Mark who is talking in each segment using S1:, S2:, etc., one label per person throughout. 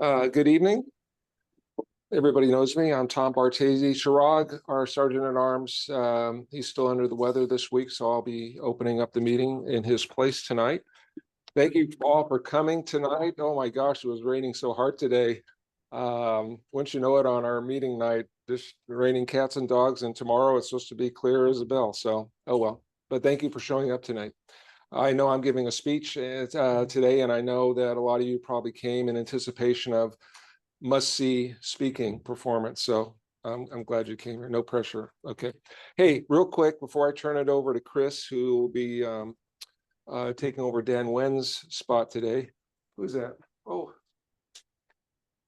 S1: Good evening. Everybody knows me. I'm Tom Bartese. Chirag, our Sergeant at Arms, he's still under the weather this week, so I'll be opening up the meeting in his place tonight. Thank you all for coming tonight. Oh my gosh, it was raining so hard today. Once you know it, on our meeting night, just raining cats and dogs, and tomorrow it's supposed to be clear as a bell. So, oh well. But thank you for showing up tonight. I know I'm giving a speech today, and I know that a lot of you probably came in anticipation of must-see speaking performance. So I'm glad you came here. No pressure. Okay. Hey, real quick before I turn it over to Chris, who will be taking over Dan Wen's spot today. Who's that? Oh,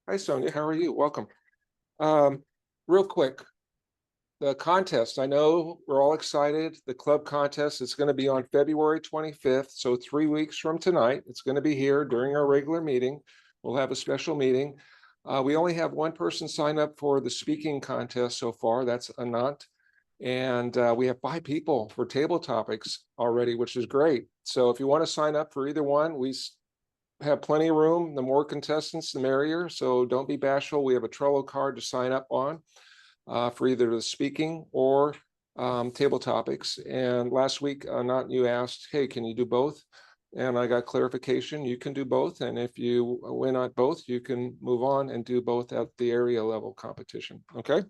S1: hi Sonia. How are you? Welcome. Real quick, the contest. I know we're all excited. The club contest is going to be on February 25th, so 3 weeks from tonight. It's going to be here during our regular meeting. We'll have a special meeting. We only have one person sign up for the speaking contest so far. That's Anant. And we have 5 people for table topics already, which is great. So if you want to sign up for either one, we have plenty of room. The more contestants, the merrier. So don't be bashful. We have a Trello card to sign up on for either the speaking or table topics. And last week, Anant, you asked, hey, can you do both? And I got clarification. You can do both. And if you win at both, you can move on and do both at the area level competition. Okay.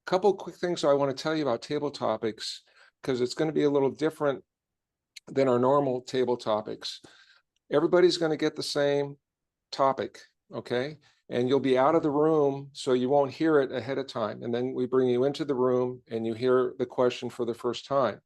S1: Couple quick things I want to tell you about table topics, because it's going to be a little different than our normal table topics. Everybody's going to get the same topic. Okay. And you'll be out of the room, so you won't hear it ahead of time. And then we bring you into the room and you hear the question for the first time.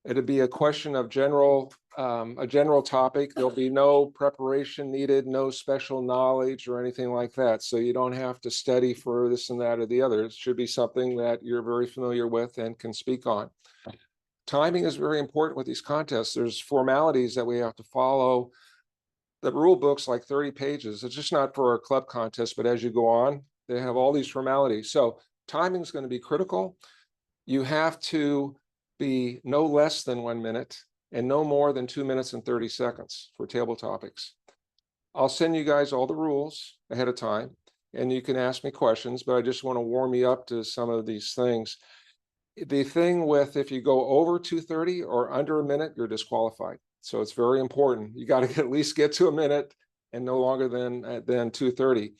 S1: It'll be a question of a general topic. There'll be no preparation needed, no special knowledge or anything like that. So you don't have to study for this and that or the other. It should be something that you're very familiar with and can speak on. Timing is very important with these contests. There's formalities that we have to follow. The rule book's like 30 pages. It's just not for a club contest, but as you go on, they have all these formalities. So timing is going to be critical. You have to be no less than 1 minute and no more than 2 minutes and 30 seconds for table topics. I'll send you guys all the rules ahead of time, and you can ask me questions, but I just want to warm you up to some of these things. The thing with, if you go over 2:30 or under a minute, you're disqualified. So it's very important. You got to at least get to a minute and no longer than 2:30.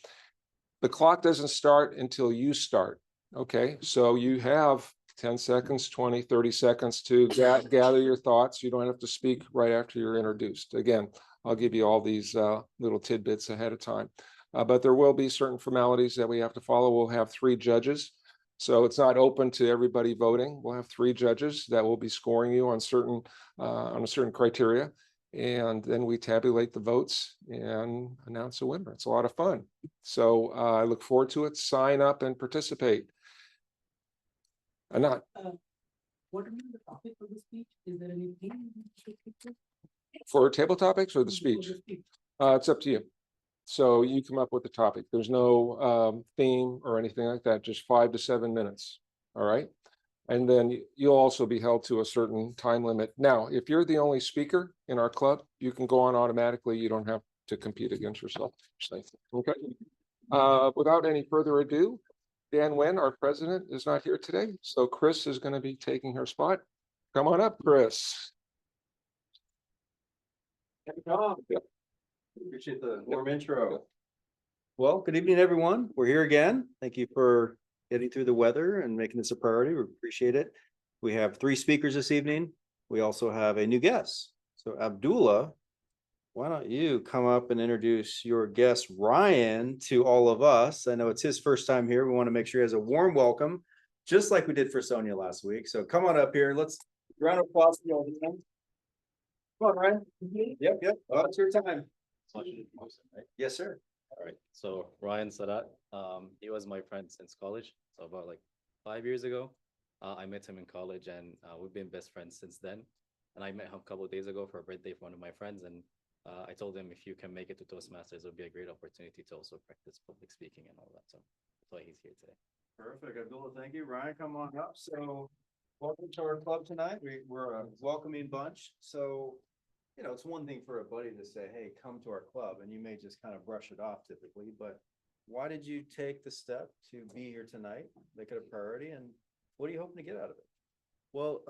S1: The clock doesn't start until you start. Okay, so you have 10 seconds, 20, 30 seconds to gather your thoughts. You don't have to speak right after you're introduced. Again, I'll give you all these little tidbits ahead of time. But there will be certain formalities that we have to follow. We'll have 3 judges. So it's not open to everybody voting. We'll have 3 judges that will be scoring you on a certain criteria. And then we tabulate the votes and announce a winner. It's a lot of fun. So I look forward to it. Sign up and participate. Not
S2: What will be the topic for the speech? Is there any theme
S1: for table topics or the speech? It's up to you. So you come up with the topic. There's no theme or anything like that, just 5 to 7 minutes. All right. And then you'll also be held to a certain time limit. Now, if you're the only speaker in our club, you can go on automatically. You don't have to compete against yourself. Okay. Without any further ado, Dan Wen, our president, is not here today. So Chris is going to be taking her spot. Come on up, Chris.
S3: Yep. Appreciate the warm intro. Well, good evening, everyone. We're here again. Thank you for getting through the weather and making this a priority. We appreciate it. We have 3 speakers this evening. We also have a new guest. So Abdullah, why don't you come up and introduce your guest, Ryan, to all of us? I know it's his first time here. We want to make sure he has a warm welcome, just like we did for Sonia last week. So come on up here. Let's round of applause for you. Come on, Ryan. Yep. Oh, it's your time.
S4: Right?
S3: Yes, sir.
S4: All right. So Ryan Sadat, he was my friend since college. So about like 5 years ago, I met him in college, and we've been best friends since then. And I met him a couple of days ago for a birthday for one of my friends, and I told him if you can make it to Toastmasters, it would be a great opportunity to also practice public speaking and all that. So that's why he's here today.
S3: Perfect, Abdullah. Thank you, Ryan. Come on up. So, welcome to our club tonight. We're a welcoming bunch. So, you know, it's one thing for a buddy to say, hey, come to our club, and you may just kind of brush it off typically, but why did you take the step to be here tonight, make it a priority, and what are you hoping to get out of it?
S5: Well,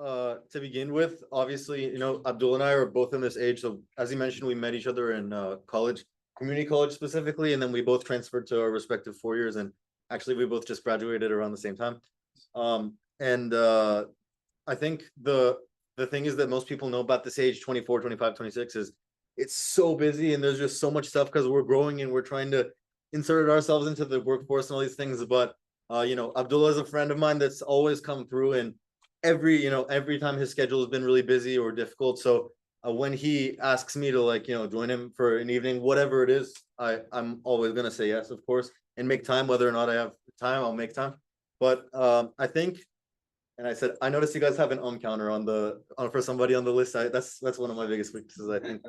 S5: to begin with, obviously, you know, Abdul and I are both in this age. So as you mentioned, we met each other in college, community college specifically, and then we both transferred to our respective 4 years. And actually, we both just graduated around the same time. And I think the thing is that most people know about this age, 24, 25, 26, is it's so busy and there's just so much stuff because we're growing and we're trying to insert ourselves into the workforce and all these things. But you know, Abdullah is a friend of mine that's always come through, and every time his schedule has been really busy or difficult. So when he asks me to, like, you know, join him for an evening, whatever it is, I'm always gonna say yes, of course, and make time. Whether or not I have time, I'll make time. But I think, and I said, I noticed you guys have an counter for somebody on the list. That's one of my biggest weaknesses, I think.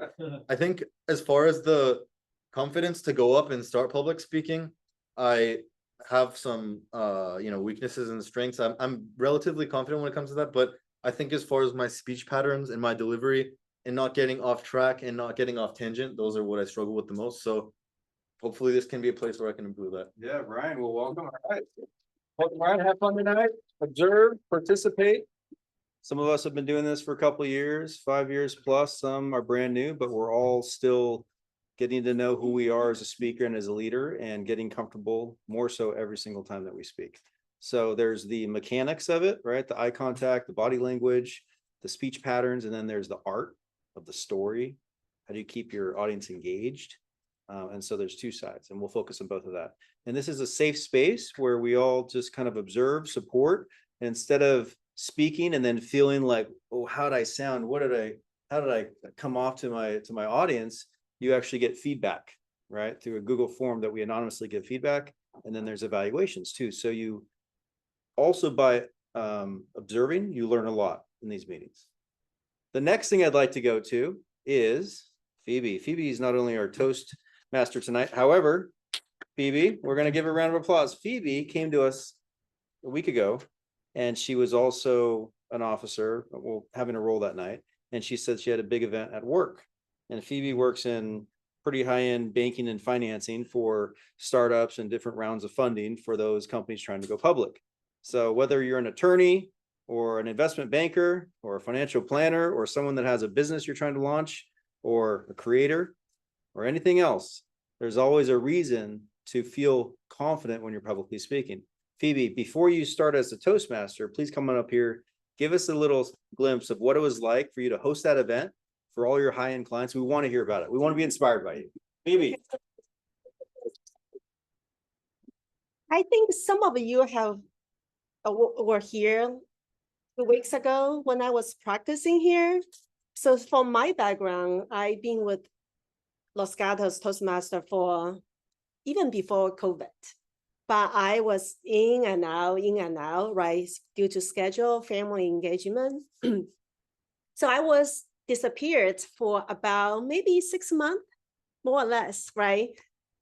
S5: I think as far as the confidence to go up and start public speaking, I have some weaknesses and strengths. I'm relatively confident when it comes to that, but I think as far as my speech patterns and my delivery and not getting off track and not getting off tangent, those are what I struggle with the most. So hopefully this can be a place where I can improve that.
S3: Yeah, Ryan, well, welcome. All right. Welcome, Ryan. Have fun tonight. Observe, participate. Some of us have been doing this for a couple of years, 5 years plus. Some are brand new, but we're all still getting to know who we are as a speaker and as a leader, and getting comfortable more so every single time that we speak. So there's the mechanics of it, right? The eye contact, the body language, the speech patterns, and then there's the art of the story. How do you keep your audience engaged? And so there's two sides, and we'll focus on both of that. And this is a safe space where we all just kind of observe, support, and instead of speaking and then feeling like, oh, how did I sound? How did I come off to my audience? You actually get feedback, right? Through a Google form that we anonymously give feedback. And then there's evaluations too. So you also, by observing, you learn a lot in these meetings. The next thing I'd like to go to is Phoebe. Phoebe is not only our Toastmaster tonight. However, Phoebe, we're going to give her a round of applause. Phoebe came to us a week ago, and she was also an officer, well, having a role that night. And she said she had a big event at work. And Phoebe works in pretty high-end banking and financing for startups and different rounds of funding for those companies trying to go public. So whether you're an attorney or an investment banker or a financial planner or someone that has a business you're trying to launch or a creator or anything else, there's always a reason to feel confident when you're publicly speaking. Phoebe, before you start as a Toastmaster, please come on up here. Give us a little glimpse of what it was like for you to host that event for all your high-end clients. We want to hear about it. We want to be inspired by you. Phoebe.
S6: I think some of you were here 2 weeks ago when I was practicing here. So from my background, I've been with Los Gatos Toastmasters for even before COVID. But I was in and out, right? Due to schedule, family engagement. So I was disappeared for about maybe 6 months, more or less, right?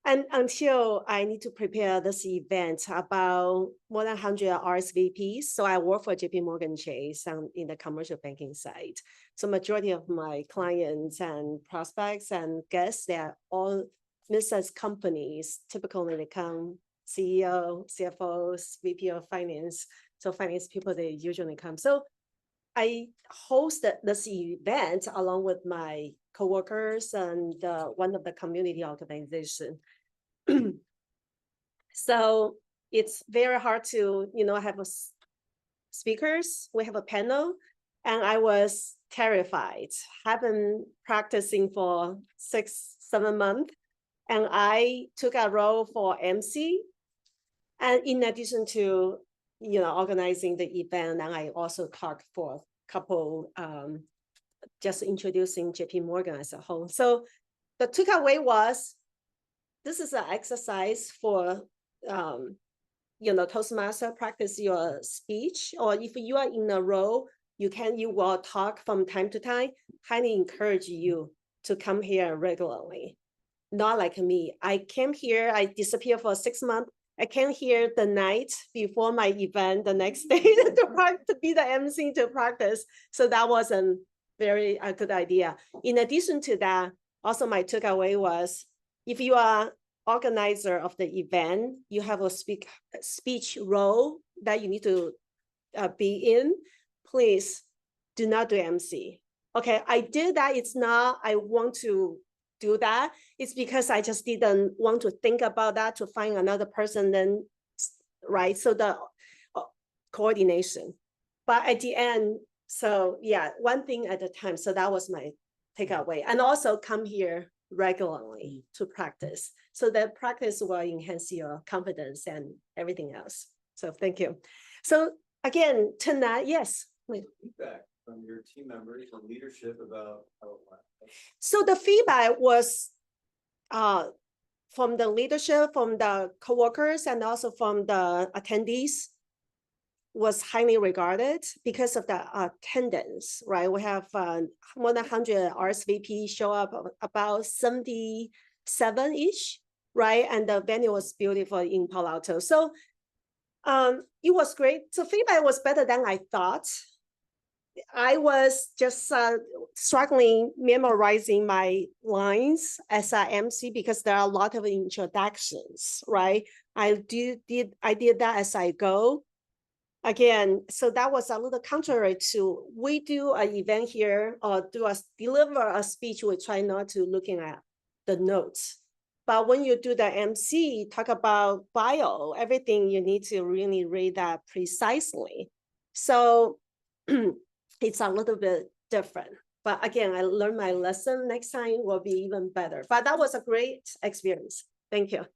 S6: And until I need to prepare this event, about more than 100 RSVPs. So I work for JP Morgan Chase in the commercial banking side. So majority of my clients and prospects and guests, they're all mid-sized companies. Typically they come CEO, CFOs, VP of finance. So finance people, they usually come. So I hosted this event along with my coworkers and one of the community organization. So it's very hard to, have speakers. We have a panel, and I was terrified. Have been practicing for 6-7 months, and I took a role for MC. And in addition to, organizing the event, and I also talked for a couple, just introducing JP Morgan as a whole. So the takeaway was, this is an exercise for, Toastmaster, practice your speech, or if you are in a role, you will talk from time to time. Highly encourage you to come here regularly. Not like me. I came here, I disappeared for 6 months. I came here the night before my event, the next day to be the MC to practice. So that wasn't very a good idea. In addition to that, also my takeaway was, if you are organizer of the event, you have a speech role that you need to be in, please do not do MC. Okay, I did that. It's not, I want to do that. It's because I just didn't want to think about that to find another person then, right? So the coordination. But at the end, so yeah, one thing at a time. So that was my takeaway. And also come here regularly to practice. So that practice will enhance your confidence and everything else. So thank you. So again, tonight, yes.
S3: Feedback from your team members and leadership about how it went.
S6: So the feedback was from the leadership, from the coworkers, and also from the attendees, was highly regarded because of the attendance, right? We have more than 100 RSVP show up, about 77-ish, right? And the venue was beautiful in Palo Alto. So it was great. So feedback was better than I thought. I was just struggling memorizing my lines as a MC because there are a lot of introductions, right? I did that as I go. Again, so that was a little contrary to, we do an event here or deliver a speech, we try not to looking at the notes. But when you do the MC, talk about bio, everything, you need to really read that precisely. So it's a little bit different. But again, I learned my lesson. Next time will be even better. But that was a great experience. Thank you.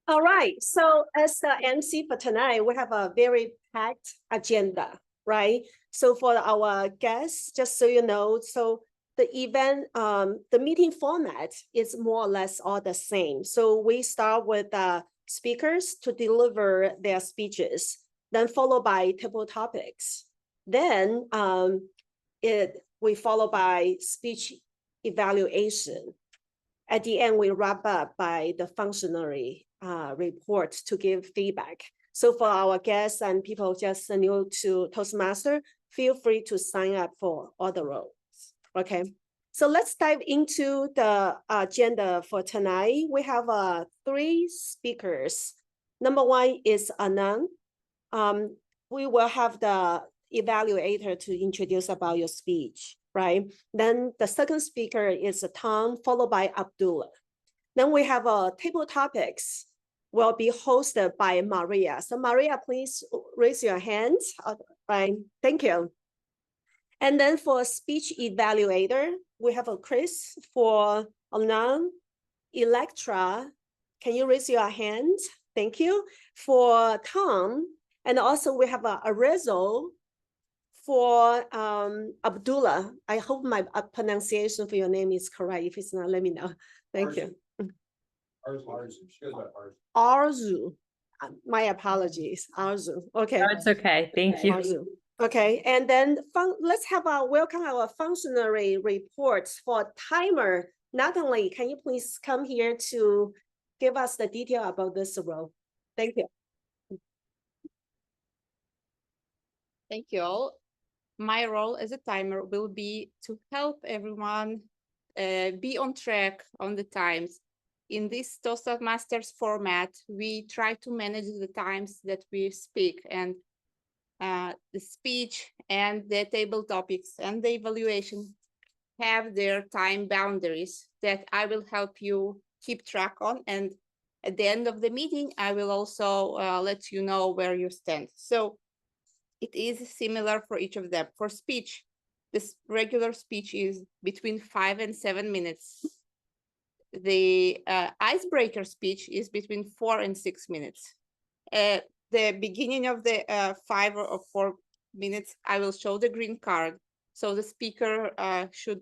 S6: All right, so as the MC for tonight, we have a very packed agenda, right? So for our guests, just so you know, so the event, the meeting format is more or less all the same. So we start with speakers to deliver their speeches, then followed by table topics. Then we follow by speech evaluation. At the end, we wrap up by the functionary report to give feedback. So for our guests and people just new to Toastmaster, feel free to sign up for all the roles, okay? So let's dive into the agenda for tonight. We have 3 speakers. Number 1 is Anand. We will have the evaluator to introduce about your speech, right? Then the second speaker is Tom, followed by Abdullah. Then we have table topics will be hosted by Maria. So Maria, please raise your hand. Right, thank you. And then for speech evaluator, we have a Chris. For Anand, Electra, can you raise your hand? Thank you. For Tom, and also we have a Rezo. For Abdullah, I hope my pronunciation for your name is correct. If it's not, let me know. Thank you. Arzu. My apologies. Arzu. Okay.
S7: That's okay. Thank you.
S6: Arzu. Okay, and then let's have welcome our functionary reports for timer. Natalie, can you please come here to give us the detail about this role? Thank you.
S7: Thank you all. My role as a timer will be to help everyone be on track on the times. In this Toastmasters format, we try to manage the times that we speak, and the speech and the table topics and the evaluation have their time boundaries that I will help you keep track on. And at the end of the meeting, I will also let you know where you stand. So it is similar for each of them. For speech, this regular speech is between 5 and 7 minutes. The icebreaker speech is between 4 and 6 minutes. At the beginning of the 5 or 4 minutes, I will show the green card. So the speaker should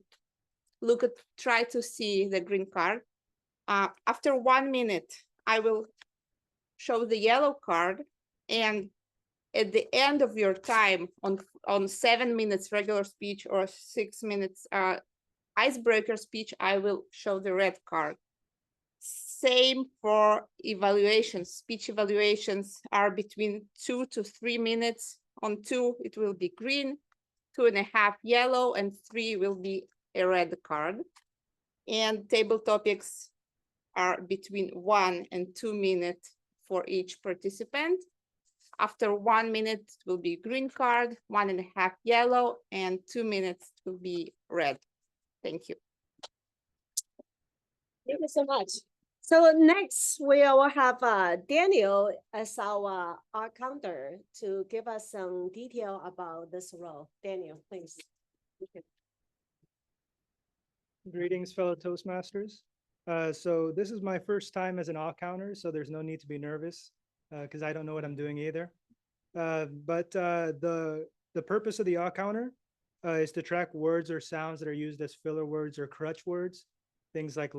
S7: try to see the green card. After 1 minute, I will show the yellow card, and at the end of your time on 7 minutes regular speech or 6 minutes icebreaker speech, I will show the red card. Same for evaluations. Speech evaluations are between 2 to 3 minutes. On 2, it will be green. 2.5 yellow, and 3 will be a red card. And table topics are between 1 and 2 minutes for each participant. After 1 minute will be green card, 1.5 yellow, and 2 minutes will be red. Thank you.
S6: Thank you so much. So next, we will have Daniel as our counter to give us some detail about this role. Daniel, please.
S8: Greetings, fellow Toastmasters. So this is my first time as an all counter, so there's no need to be nervous because I don't know what I'm doing either. But the purpose of the all counter is to track words or sounds that are used as filler words or crutch words, things like,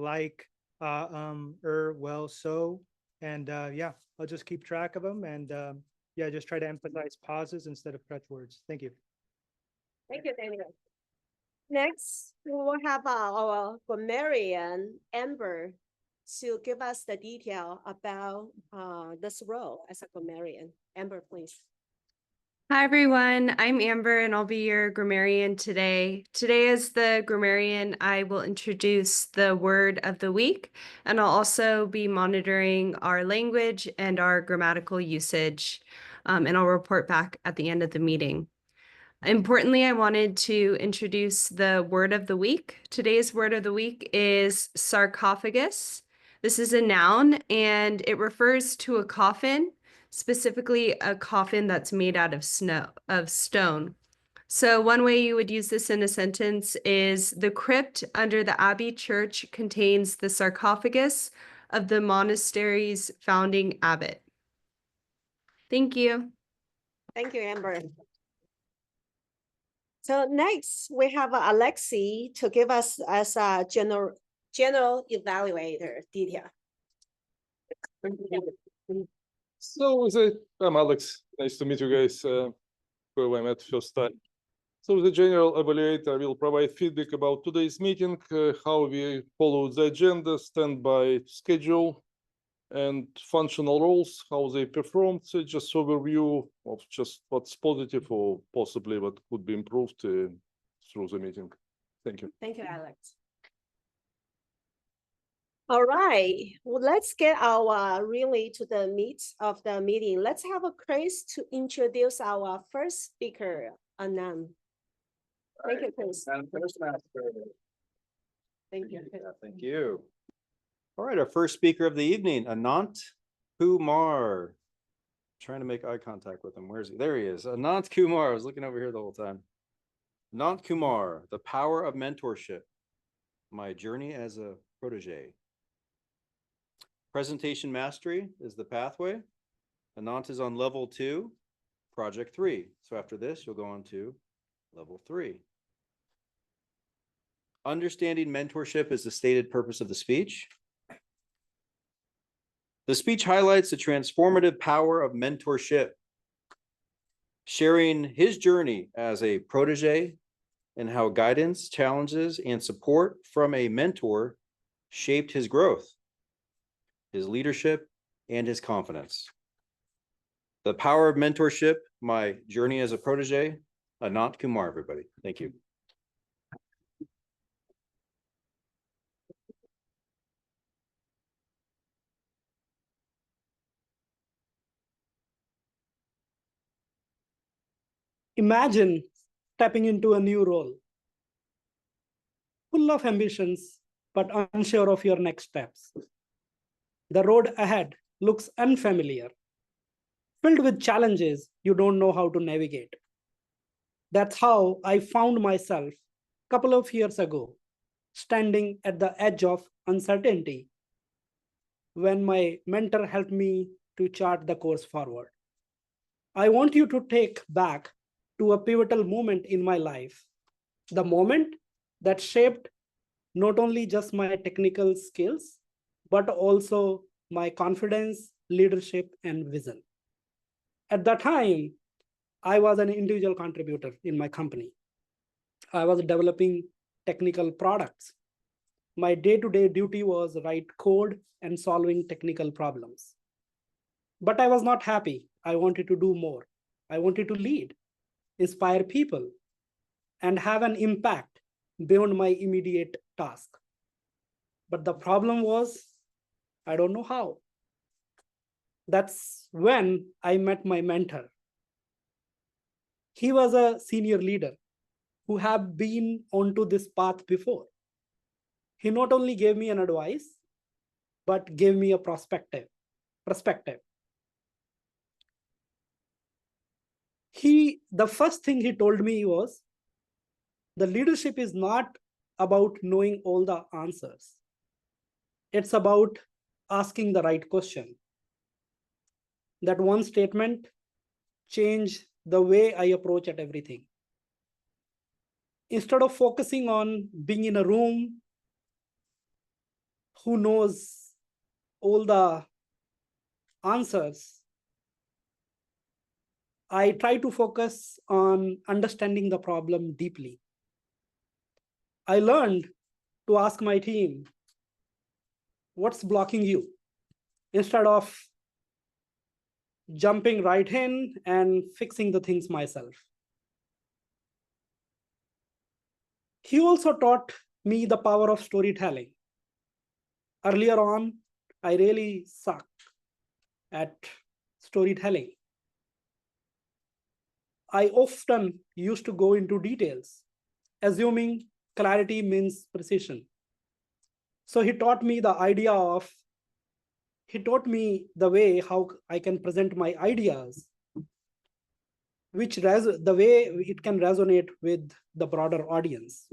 S8: well, so, and yeah, I'll just keep track of them and yeah, just try to emphasize pauses instead of crutch words. Thank you.
S6: Thank you, Daniel. Next, we will have our grammarian, Amber, to give us the detail about this role as a grammarian. Amber, please.
S9: Hi, everyone. I'm Amber, and I'll be your grammarian today. Today, as the grammarian, I will introduce the word of the week, and I'll also be monitoring our language and our grammatical usage, and I'll report back at the end of the meeting. Importantly, I wanted to introduce the word of the week. Today's word of the week is sarcophagus. This is a noun, and it refers to a coffin, specifically a coffin that's made out of stone. So one way you would use this in a sentence is the crypt under the Abbey Church contains the sarcophagus of the monastery's founding abbot. Thank you.
S6: Thank you, Amber. So next, we have Alexi to give us as a general evaluator detail.
S1: So I'm Alex. Nice to meet you guys. Who I met first time. So the general evaluator will provide feedback about today's meeting, how we follow the agenda, standby schedule, and functional roles, how they performed. So just overview of just what's positive or possibly what could be improved through the meeting. Thank you.
S6: Thank you, Alex. All right, well, let's get our really to the meat of the meeting. Let's have a Chris to introduce our first speaker, Anand. Thank you, Chris. Thank you.
S3: Thank you. All right, our first speaker of the evening, Anant Kumar. Trying to make eye contact with him. Where is he? There he is. Anant Kumar. I was looking over here the whole time. Anant Kumar, the power of mentorship. My journey as a protege. Presentation mastery is the pathway. Anant is on level 2, project 3. So after this, you'll go on to level 3. Understanding mentorship is the stated purpose of the speech. The speech highlights the transformative power of mentorship, sharing his journey as a protege and how guidance, challenges, and support from a mentor shaped his growth, his leadership, and his confidence. The power of mentorship, my journey as a protege, Anant Kumar, everybody. Thank you.
S2: Imagine stepping into a new role, full of ambitions, but unsure of your next steps. The road ahead looks unfamiliar, filled with challenges you don't know how to navigate. That's how I found myself a couple of years ago, standing at the edge of uncertainty, when my mentor helped me to chart the course forward. I want you to take back to a pivotal moment in my life, the moment that shaped not only just my technical skills, but also my confidence, leadership, and vision. At that time, I was an individual contributor in my company. I was developing technical products. My day-to-day duty was write code and solving technical problems. But I was not happy. I wanted to do more. I wanted to lead, inspire people, and have an impact beyond my immediate task. But the problem was, I don't know how. That's when I met my mentor. He was a senior leader who have been onto this path before. He not only gave me an advice, but gave me a perspective. The first thing he told me was, the leadership is not about knowing all the answers. It's about asking the right question. That one statement changed the way I approach at everything. Instead of focusing on being in a room who knows all the answers, I try to focus on understanding the problem deeply. I learned to ask my team, what's blocking you? Instead of jumping right in and fixing the things myself. He also taught me the power of storytelling. Earlier on, I really sucked at storytelling. I often used to go into details, assuming clarity means precision. So he taught me the way how I can present my ideas, the way it can resonate with the broader audience,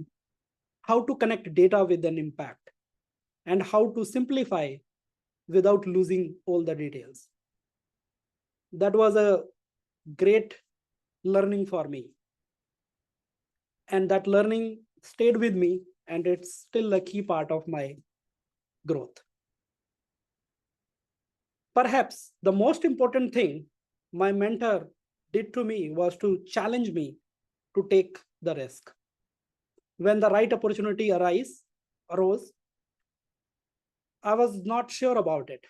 S2: how to connect data with an impact, and how to simplify without losing all the details. That was a great learning for me. And that learning stayed with me, and it's still a key part of my growth. Perhaps the most important thing my mentor did to me was to challenge me to take the risk. When the right opportunity arose, I was not sure about it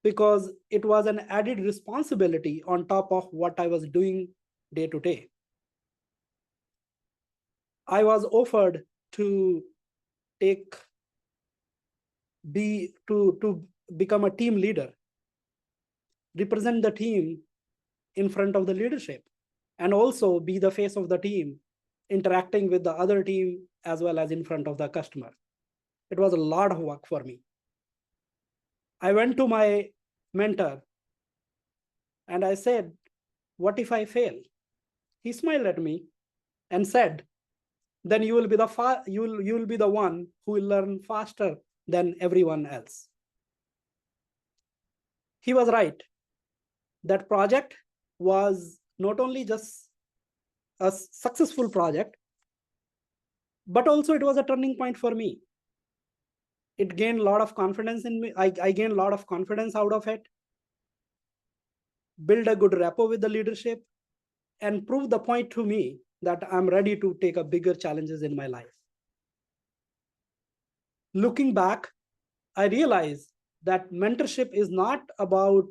S2: because it was an added responsibility on top of what I was doing day to day. I was offered to become a team leader, represent the team in front of the leadership, and also be the face of the team, interacting with the other team as well as in front of the customer. It was a lot of work for me. I went to my mentor and I said, what if I fail? He smiled at me and said, then you will be the one who will learn faster than everyone else. He was right. That project was not only just a successful project, but also it was a turning point for me. It gained a lot of confidence in me. I gained a lot of confidence out of it, build a good rapport with the leadership, and prove the point to me that I'm ready to take a bigger challenges in my life. Looking back, I realized that mentorship is not about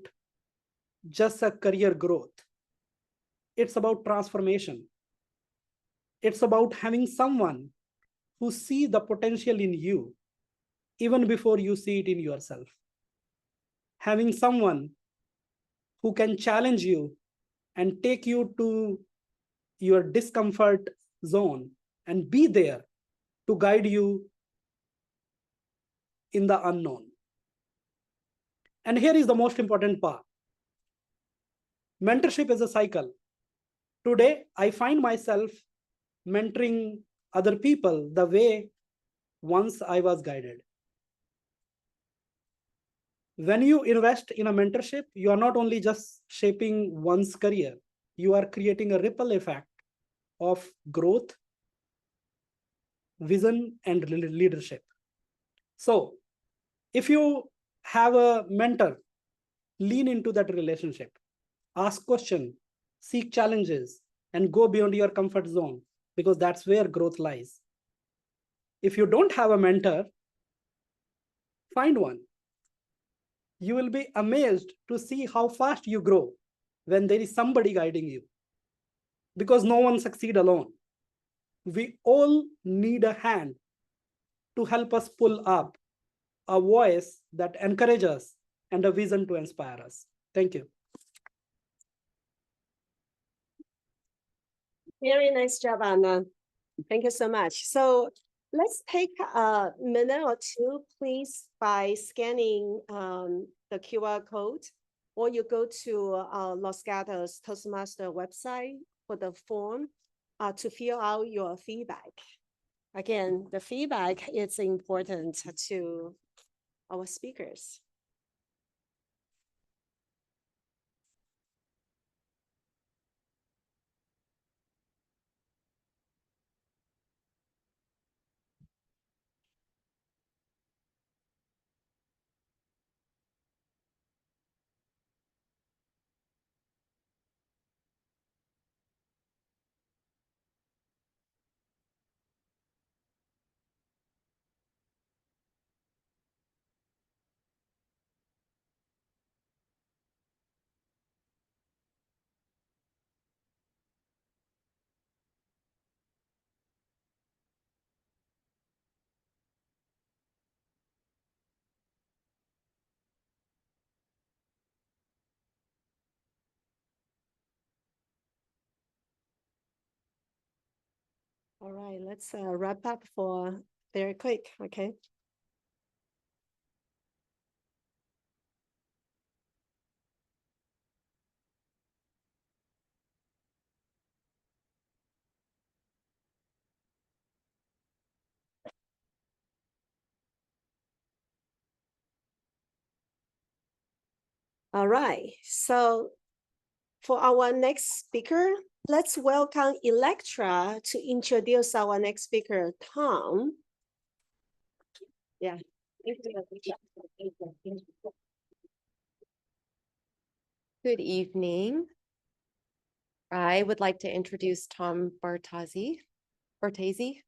S2: just a career growth. It's about transformation. It's about having someone who sees the potential in you even before you see it in yourself. Having someone who can challenge you and take you to your discomfort zone and be there to guide you in the unknown. And here is the most important part. Mentorship is a cycle. Today, I find myself mentoring other people the way once I was guided. When you invest in a mentorship, you are not only just shaping one's career, you are creating a ripple effect of growth, vision, and leadership. So if you have a mentor, lean into that relationship, ask questions, seek challenges, and go beyond your comfort zone, because that's where growth lies. If you don't have a mentor, find one. You will be amazed to see how fast you grow when there is somebody guiding you, because no one succeeds alone. We all need a hand to help us pull up, a voice that encourages us, and a vision to inspire us. Thank you.
S6: Very nice job, Anna. Thank you so much. So let's take a minute or two, please, by scanning the QR code, or you go to Los Gatos Toastmaster website for the form to fill out your feedback. Again, the feedback is important to our speakers. All right, let's wrap up for very quick, okay? All right, so for our next speaker, let's welcome Electra to introduce our next speaker, Tom. Yeah.
S10: Good evening. I would like to introduce Tom Bartazzi. Bartazzi? Is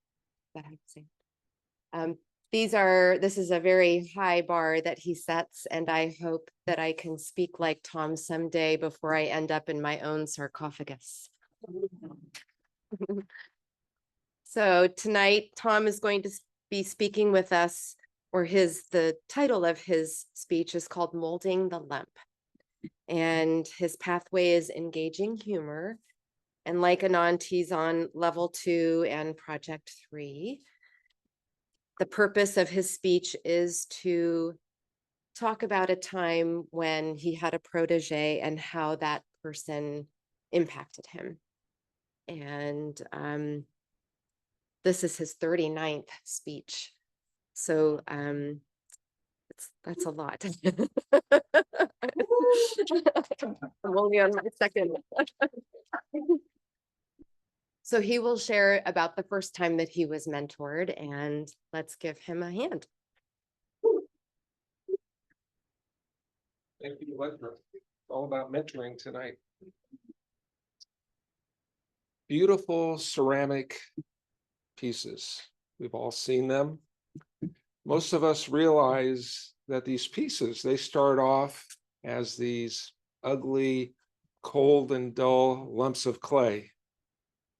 S10: that how you say it? This is a very high bar that he sets, and I hope that I can speak like Tom someday before I end up in my own sarcophagus. So tonight, Tom is going to be speaking with us, or the title of his speech is called Molding the Lemp. And his pathway is engaging humor. And like Anand, he's on level 2 and project 3. The purpose of his speech is to talk about a time when he had a protege and how that person impacted him. And this is his 39th speech. So that's a lot. I'm only on my second. So he will share about the first time that he was mentored, and let's give him a hand.
S1: Thank you, Electra. It's all about mentoring tonight. Beautiful ceramic pieces. We've all seen them. Most of us realize that these pieces, they start off as these ugly, cold and dull lumps of clay.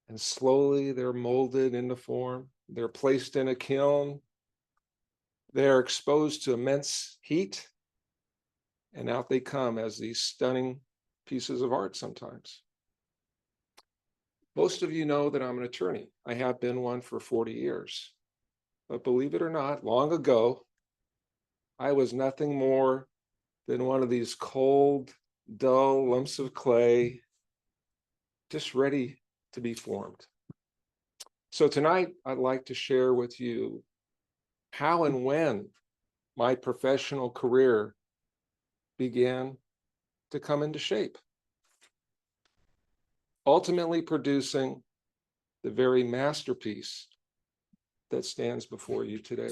S1: And slowly they're molded into form. They're placed in a kiln. They're exposed to immense heat. And out they come as these stunning pieces of art sometimes. Most of you know that I'm an attorney. I have been one for 40 years. But believe it or not, long ago, I was nothing more than one of these cold, dull lumps of clay, just ready to be formed. So tonight, I'd like to share with you how and when my professional career began to come into shape, ultimately producing the very masterpiece that stands before you today.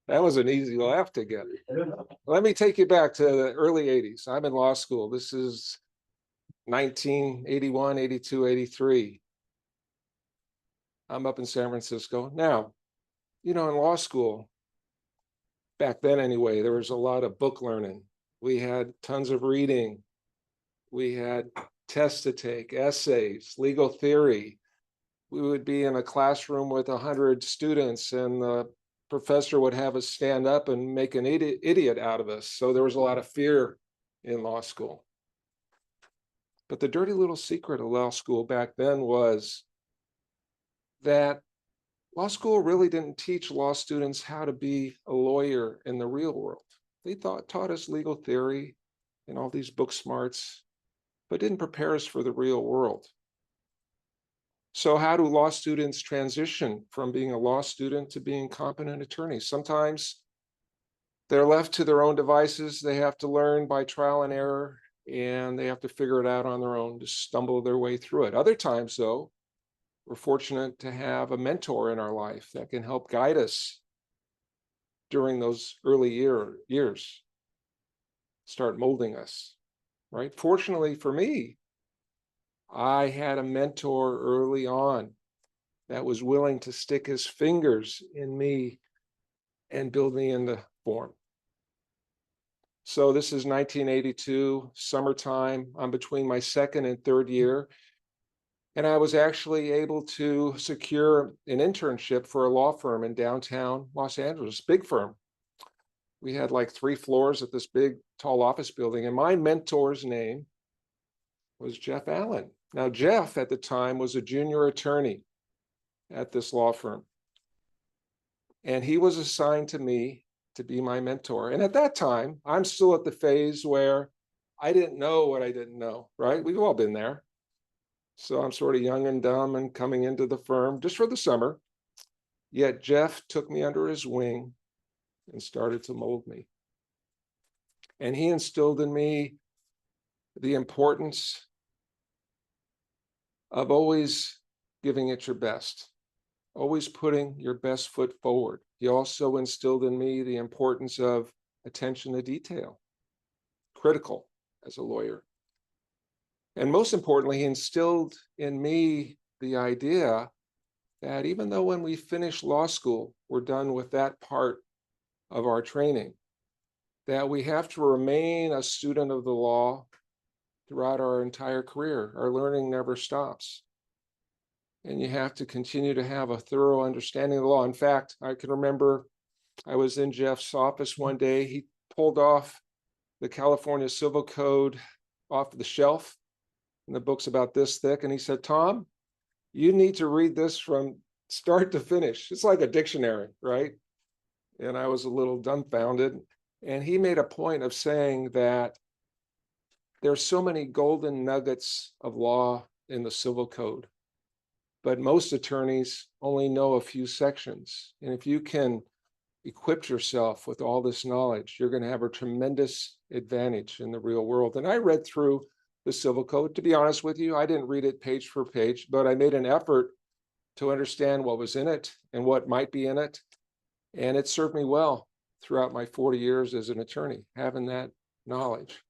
S1: That was an easy laugh to get. Let me take you back to the early 80s. I'm in law school. This is 1981, 82, 83. I'm up in San Francisco. Now, in law school, back then anyway, there was a lot of book learning, We had tons of reading. We had tests to take, essays, legal theory. We would be in a classroom with 100 students and the professor would have us stand up and make an idiot out of us. So there was a lot of fear in law school. But the dirty little secret of law school back then was that law school really didn't teach law students how to be a lawyer in the real world. They taught us legal theory and all these book smarts, but didn't prepare us for the real world. So how do law students transition from being a law student to being competent attorneys? Sometimes they're left to their own devices. They have to learn by trial and error, and they have to figure it out on their own, to stumble their way through it. Other times, though, we're fortunate to have a mentor in our life that can help guide us during those early years, start molding us, right? Fortunately for me, I had a mentor early on that was willing to stick his fingers in me and build me into form. So this is 1982, summertime. I'm between my second and third year. And I was actually able to secure an internship for a law firm in downtown Los Angeles, big firm. We had like 3 floors at this big, tall office building. And my mentor's name was Jeff Allen. Now, Jeff at the time was a junior attorney at this law firm. And he was assigned to me to be my mentor. And at that time, I'm still at the phase where I didn't know what I didn't know, right? We've all been there. So I'm sort of young and dumb and coming into the firm just for the summer. Yet Jeff took me under his wing and started to mold me. And he instilled in me the importance of always giving it your best, always putting your best foot forward. He also instilled in me the importance of attention to detail, critical as a lawyer. And most importantly, he instilled in me the idea that even though when we finish law school, we're done with that part of our training, that we have to remain a student of the law throughout our entire career. Our learning never stops. And you have to continue to have a thorough understanding of the law. In fact, I can remember I was in Jeff's office one day. He pulled off the California Civil Code off the shelf, and the book's about this thick. And he said, "Tom, you need to read this from start to finish. It's like a dictionary, right?" And I was a little dumbfounded. And he made a point of saying that there's so many golden nuggets of law in the Civil Code, but most attorneys only know a few sections. And if you can equip yourself with all this knowledge, you're going to have a tremendous advantage in the real world. And I read through the Civil Code. To be honest with you, I didn't read it page for page, but I made an effort to understand what was in it and what might be in it. And it served me well throughout my 40 years as an attorney, having that knowledge.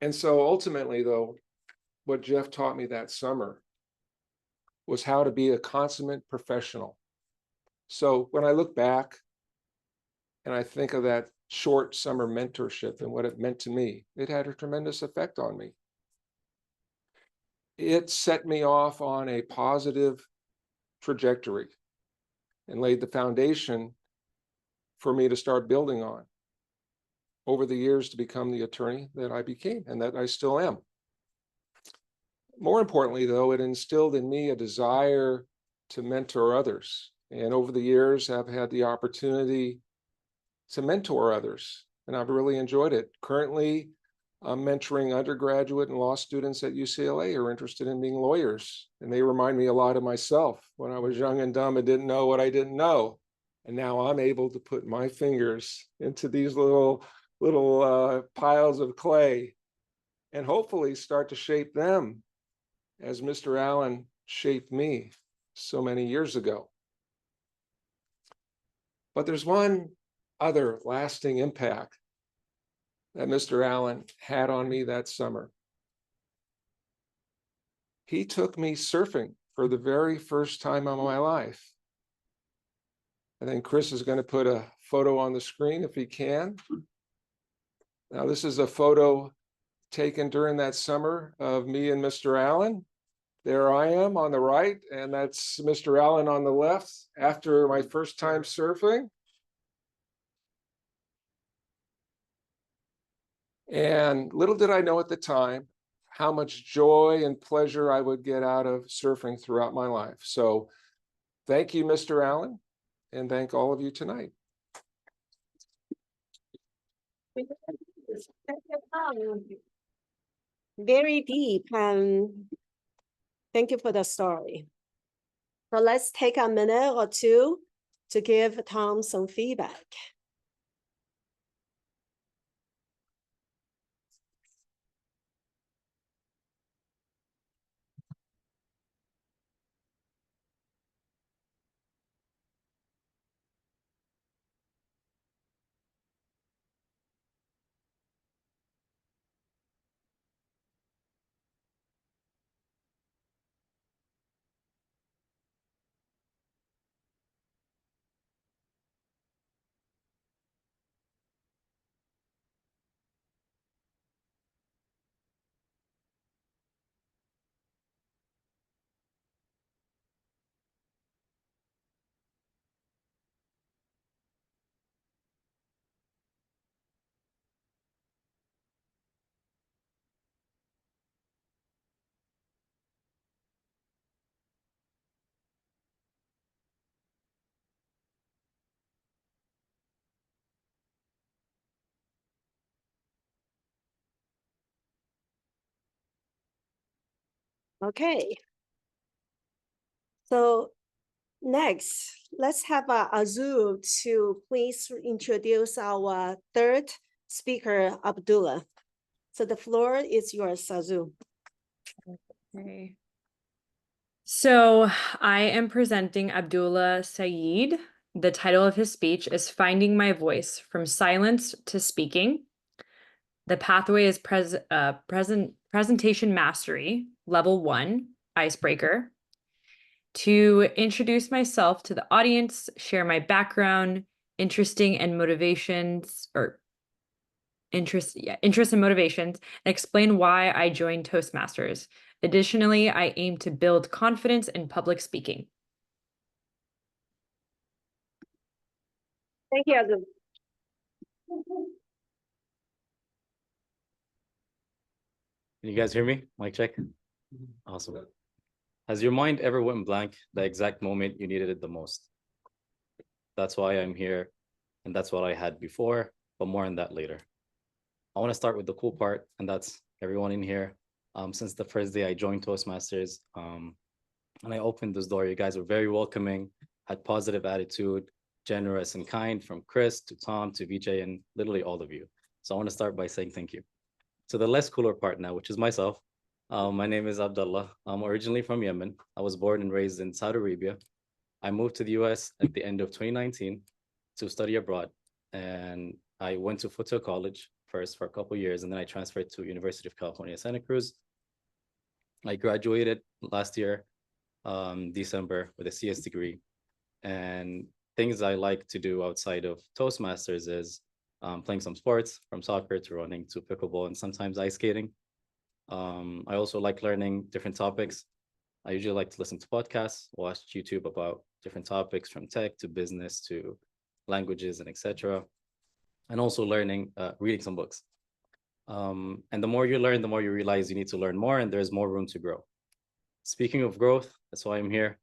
S1: And so ultimately, though, what Jeff taught me that summer was how to be a consummate professional. So when I look back and I think of that short summer mentorship and what it meant to me, it had a tremendous effect on me. It set me off on a positive trajectory and laid the foundation for me to start building on over the years to become the attorney that I became and that I still am. More importantly, though, it instilled in me a desire to mentor others. And over the years, I've had the opportunity to mentor others, and I've really enjoyed it. Currently, I'm mentoring undergraduate and law students at UCLA who are interested in being lawyers. And they remind me a lot of myself when I was young and dumb and didn't know what I didn't know. And now I'm able to put my fingers into these little piles of clay and hopefully start to shape them as Mr. Allen shaped me so many years ago. But there's one other lasting impact that Mr. Allen had on me that summer. He took me surfing for the very first time in my life. I think Chris is going to put a photo on the screen if he can. Now, this is a photo taken during that summer of me and Mr. Allen. There I am on the right, and that's Mr. Allen on the left after my first time surfing. And little did I know at the time how much joy and pleasure I would get out of surfing throughout my life. So thank you, Mr. Allen, and thank all of you tonight.
S6: Very deep. Thank you for the story. So let's take a minute or two to give Tom some feedback. Okay. So next, let's have Azul to please introduce our third speaker, Abdullah. So the floor is yours, Azul.
S11: Okay. So I am presenting Abdullah Saeed. The title of his speech is Finding My Voice from Silence to Speaking. The pathway is presentation mastery, level 1, icebreaker. To introduce myself to the audience, share my background, interests and motivations, and explain why I joined Toastmasters. Additionally, I aim to build confidence in public speaking.
S6: Thank you, Azul.
S4: Can you guys hear me? Mic check. Awesome. Has your mind ever went blank the exact moment you needed it the most? That's why I'm here, and that's what I had before, but more on that later. I want to start with the cool part, and that's everyone in here. Since the first day I joined Toastmasters, and I opened this door, you guys were very welcoming, had positive attitude, generous and kind, from Chris to Tom to VJ and literally all of you. So I want to start by saying thank you. So the less cooler part now, which is myself. My name is Abdullah. I'm originally from Yemen. I was born and raised in Saudi Arabia. I moved to the US at the end of 2019 to study abroad. And I went to Futo College first for a couple of years, and then I transferred to University of California, Santa Cruz. I graduated last year, December, with a CS degree. And things I like to do outside of Toastmasters is playing some sports, from soccer to running to pickleball and sometimes ice skating. I also like learning different topics. I usually like to listen to podcasts, watch YouTube about different topics, from tech to business to languages and etc. And also reading some books. And the more you learn, the more you realize you need to learn more, and there's more room to grow. Speaking of growth, that's why I'm here.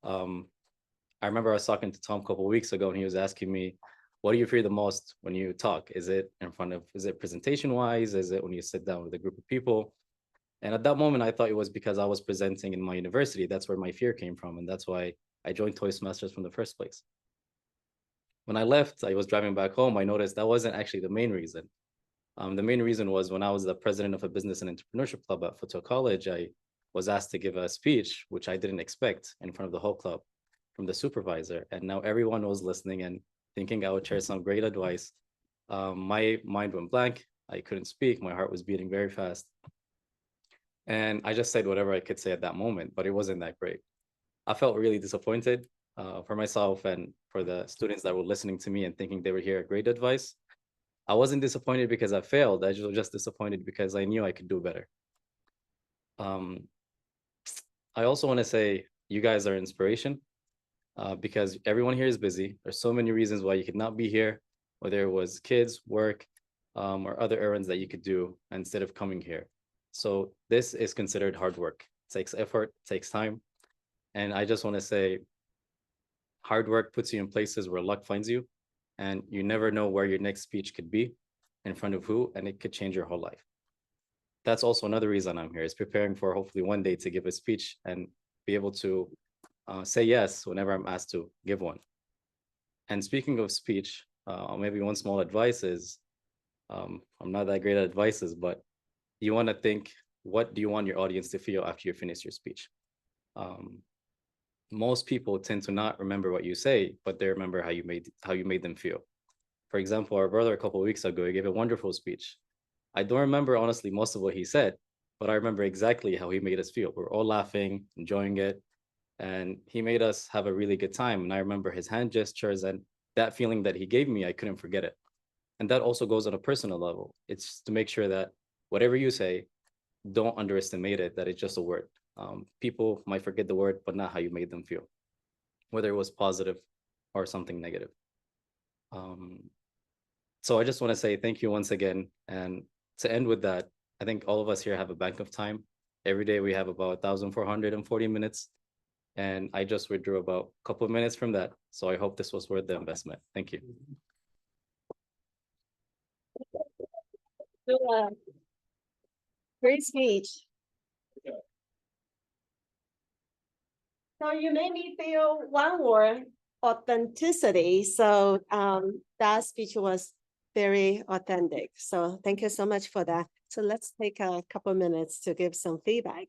S4: I remember I was talking to Tom a couple of weeks ago, and he was asking me, what do you fear the most when you talk? Is it presentation wise? Is it when you sit down with a group of people? And at that moment, I thought it was because I was presenting in my university. That's where my fear came from. And that's why I joined Toastmasters from the first place. When I left, I was driving back home. I noticed that wasn't actually the main reason. The main reason was when I was the president of a business and entrepreneurship club at Futo College, I was asked to give a speech, which I didn't expect, in front of the whole club from the supervisor. And now everyone was listening and thinking I would share some great advice. My mind went blank. I couldn't speak. My heart was beating very fast. And I just said whatever I could say at that moment, but it wasn't that great. I felt really disappointed. for myself and for the students that were listening to me and thinking they would hear great advice. I wasn't disappointed because I failed. I was just disappointed because I knew I could do better. I also want to say you guys are inspiration because everyone here is busy. There's so many reasons why you could not be here, whether it was kids, work, or other errands that you could do instead of coming here. So this is considered hard work. It takes effort, takes time. And I just want to say hard work puts you in places where luck finds you, and you never know where your next speech could be, in front of who, and it could change your whole life. That's also another reason I'm here, is preparing for hopefully one day to give a speech and be able to say yes whenever I'm asked to give one. And speaking of speech, maybe one small advice is, I'm not that great at advices, but you want to think, what do you want your audience to feel after you finish your speech? Most people tend to not remember what you say, but they remember how you made them feel. For example, our brother a couple of weeks ago, he gave a wonderful speech. I don't remember honestly most of what he said, but I remember exactly how he made us feel. We're all laughing, enjoying it, and he made us have a really good time. And I remember his hand gestures and that feeling that he gave me, I couldn't forget it. And that also goes on a personal level. It's to make sure that whatever you say, don't underestimate it, that it's just a word. People might forget the word, but not how you made them feel, whether it was positive or something negative. So I just want to say thank you once again. And to end with that, I think all of us here have a bank of time. Every day we have about 1,440 minutes. And I just withdrew about a couple of minutes from that. So I hope this was worth the investment. Thank you.
S6: Great speech. So you made me feel one word, authenticity. So that speech was very authentic. So thank you so much for that. So let's take a couple minutes to give some feedback.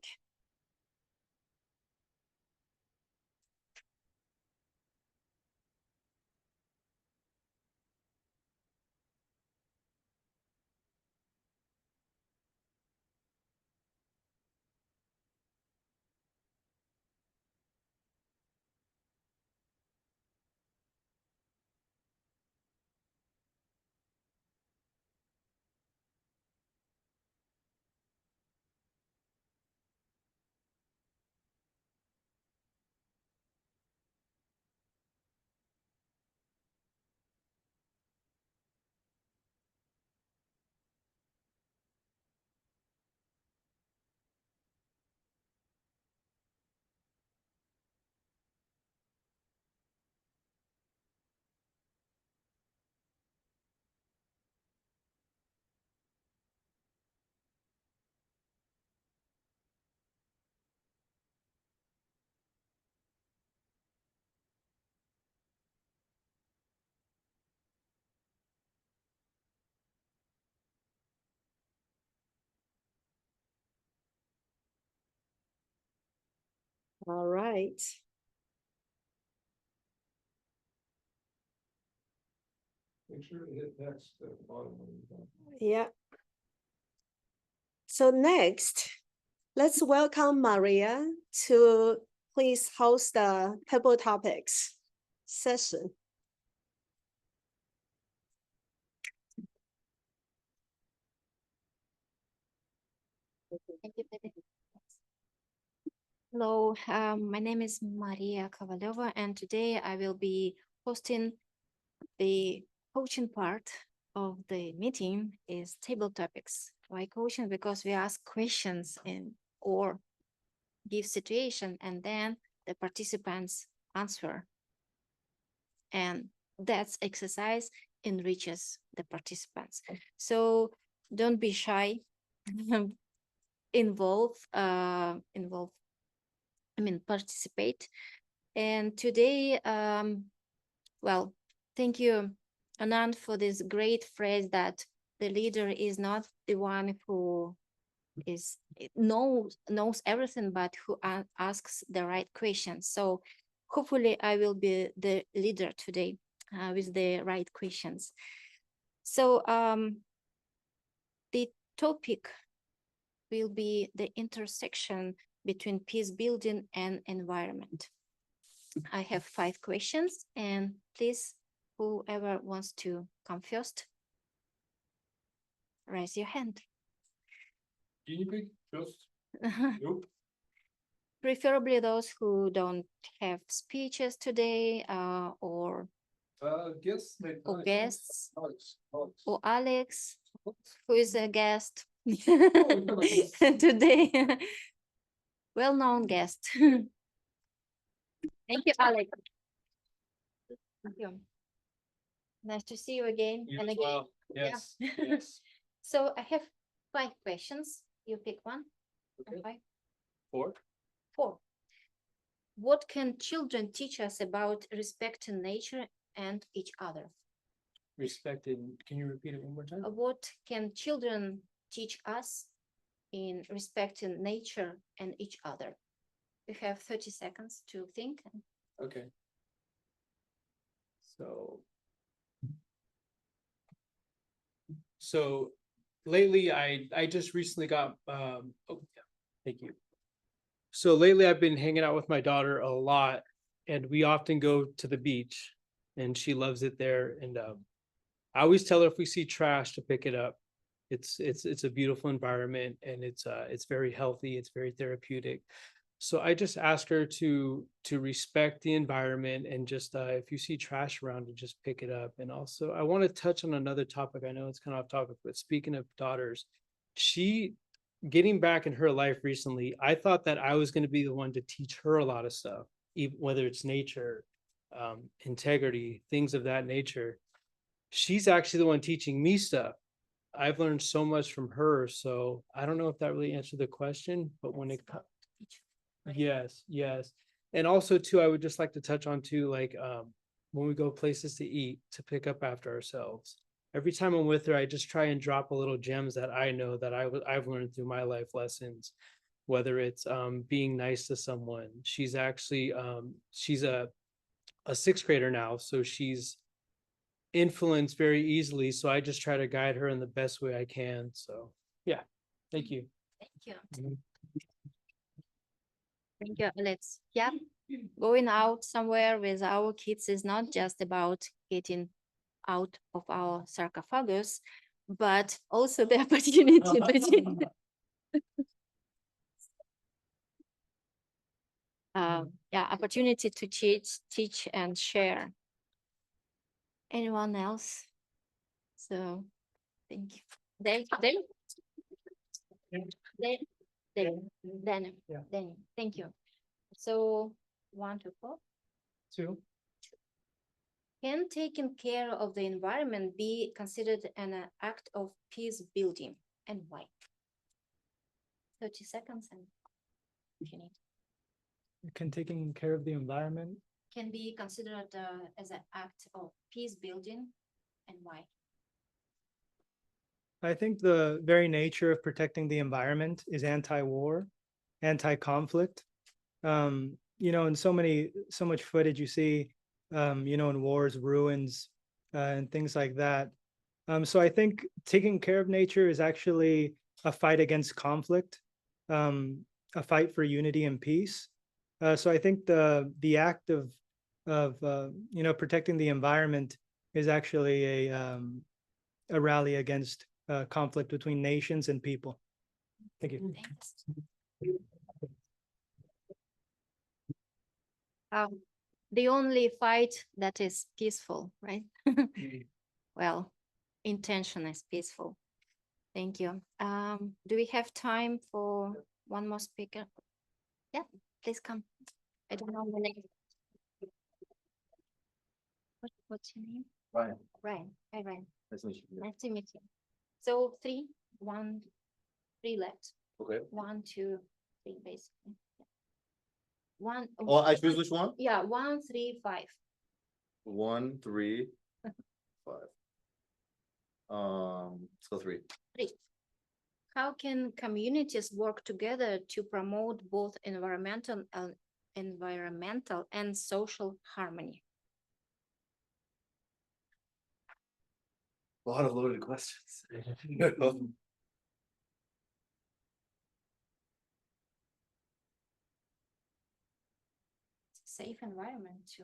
S6: All right.
S1: Make sure to hit next at the bottom.
S6: Yeah. So next, let's welcome Maria to please host the Pebble Topics session.
S12: Hello, my name is Maria Kovaleva, and today I will be hosting the coaching part of the meeting is table topics. Why coaching? Because we ask questions or give situation, and then the participants answer. And that exercise enriches the participants. So don't be shy. Participate. And today, well, thank you, Anand, for this great phrase that the leader is not the one who knows everything, but who asks the right questions. So hopefully I will be the leader today with the right questions. So the topic will be the intersection between peace building and environment. I have 5 questions, and please, whoever wants to come first, raise your hand.
S1: Guinea pig, just, nope.
S12: Preferably those who don't have speeches today, or
S1: Guess.
S12: or guests,
S1: Alex.
S12: or Alex, who is a guest today. Well-known guest. Thank you, Alex. Thank you. Nice to see you again and again.
S1: Yes,
S12: Yeah.
S1: yes.
S12: So I have 5 questions. You pick one.
S1: Okay.
S12: 5.
S1: 4.
S12: 4. What can children teach us about respecting nature and each other?
S13: Respected, can you repeat it one more time?
S12: What can children teach us in respecting nature and each other? You have 30 seconds to think.
S13: Okay. So lately I just recently got oh yeah, thank you. So lately I've been hanging out with my daughter a lot, and we often go to the beach, and she loves it there. And I always tell her if we see trash to pick it up. It's a beautiful environment, and it's very healthy, it's very therapeutic. So I just ask her to respect the environment, and just if you see trash around, to just pick it up. And also I want to touch on another topic. I know it's kind of off topic, but speaking of daughters, she getting back in her life recently, I thought that I was going to be the one to teach her a lot of stuff, even whether it's nature, integrity, things of that nature. She's actually the one teaching me stuff. I've learned so much from her. So I don't know if that really answered the question, but when it comes, yes, yes. And also too, I would just like to touch on too, like when we go places to eat, to pick up after ourselves. Every time I'm with her, I just try and drop a little gems that I know that I've learned through my life lessons, whether it's being nice to someone. She's actually she's a 6th grader now, so she's influenced very easily. So I just try to guide her in the best way I can. So yeah, thank you.
S12: Thank you.
S13: Mhm.
S12: Thank you, Alex. Yeah, going out somewhere with our kids is not just about getting out of our sarcophagus, but also the opportunity to yeah, opportunity to teach and share. Anyone else? So thank you. Then, thank you. So 1 to 4.
S13: 2.
S12: Can taking care of the environment be considered an act of peace building, and why? 30 seconds, and if you need.
S8: Can taking care of the environment
S12: Can be considered as an act of peace building, and why?
S8: I think the very nature of protecting the environment is anti-war, anti-conflict. In so much footage you see, in wars, ruins, and things like that. So I think taking care of nature is actually a fight against conflict, a fight for unity and peace. So I think the act of protecting the environment is actually a rally against conflict between nations and people. Thank you.
S12: Thanks. The only fight that is peaceful, right? Well, intention is peaceful. Thank you. Do we have time for one more speaker? Yeah, please come. I don't know the name. What's your name?
S5: Ryan.
S12: Ryan. Hi, Ryan.
S5: Nice to meet you.
S12: Nice to meet you. So 3 left.
S5: Okay.
S12: 1, 2, 3, basically. One.
S5: Oh, I choose which one?
S12: Yeah, 1, 3, 5.
S5: 1, 3, 5. Let's go 3.
S12: 3. How can communities work together to promote both environmental and social harmony?
S5: A lot of loaded questions.
S12: safe environment to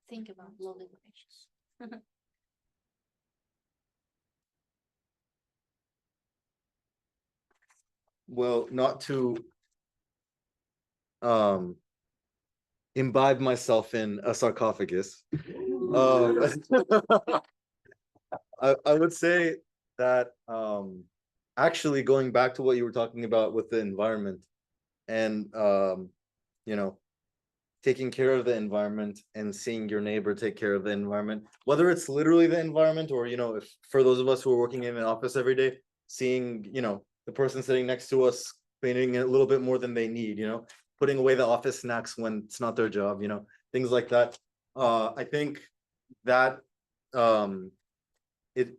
S12: think about low level issues.
S5: Well, not to imbibe myself in a sarcophagus. I would say that actually going back to what you were talking about with the environment and you know, taking care of the environment and seeing your neighbor take care of the environment, whether it's literally the environment or, you know, if for those of us who are working in an office every day, seeing, you know, the person sitting next to us cleaning a little bit more than they need, you know, putting away the office snacks when it's not their job, you know, things like that. I think that it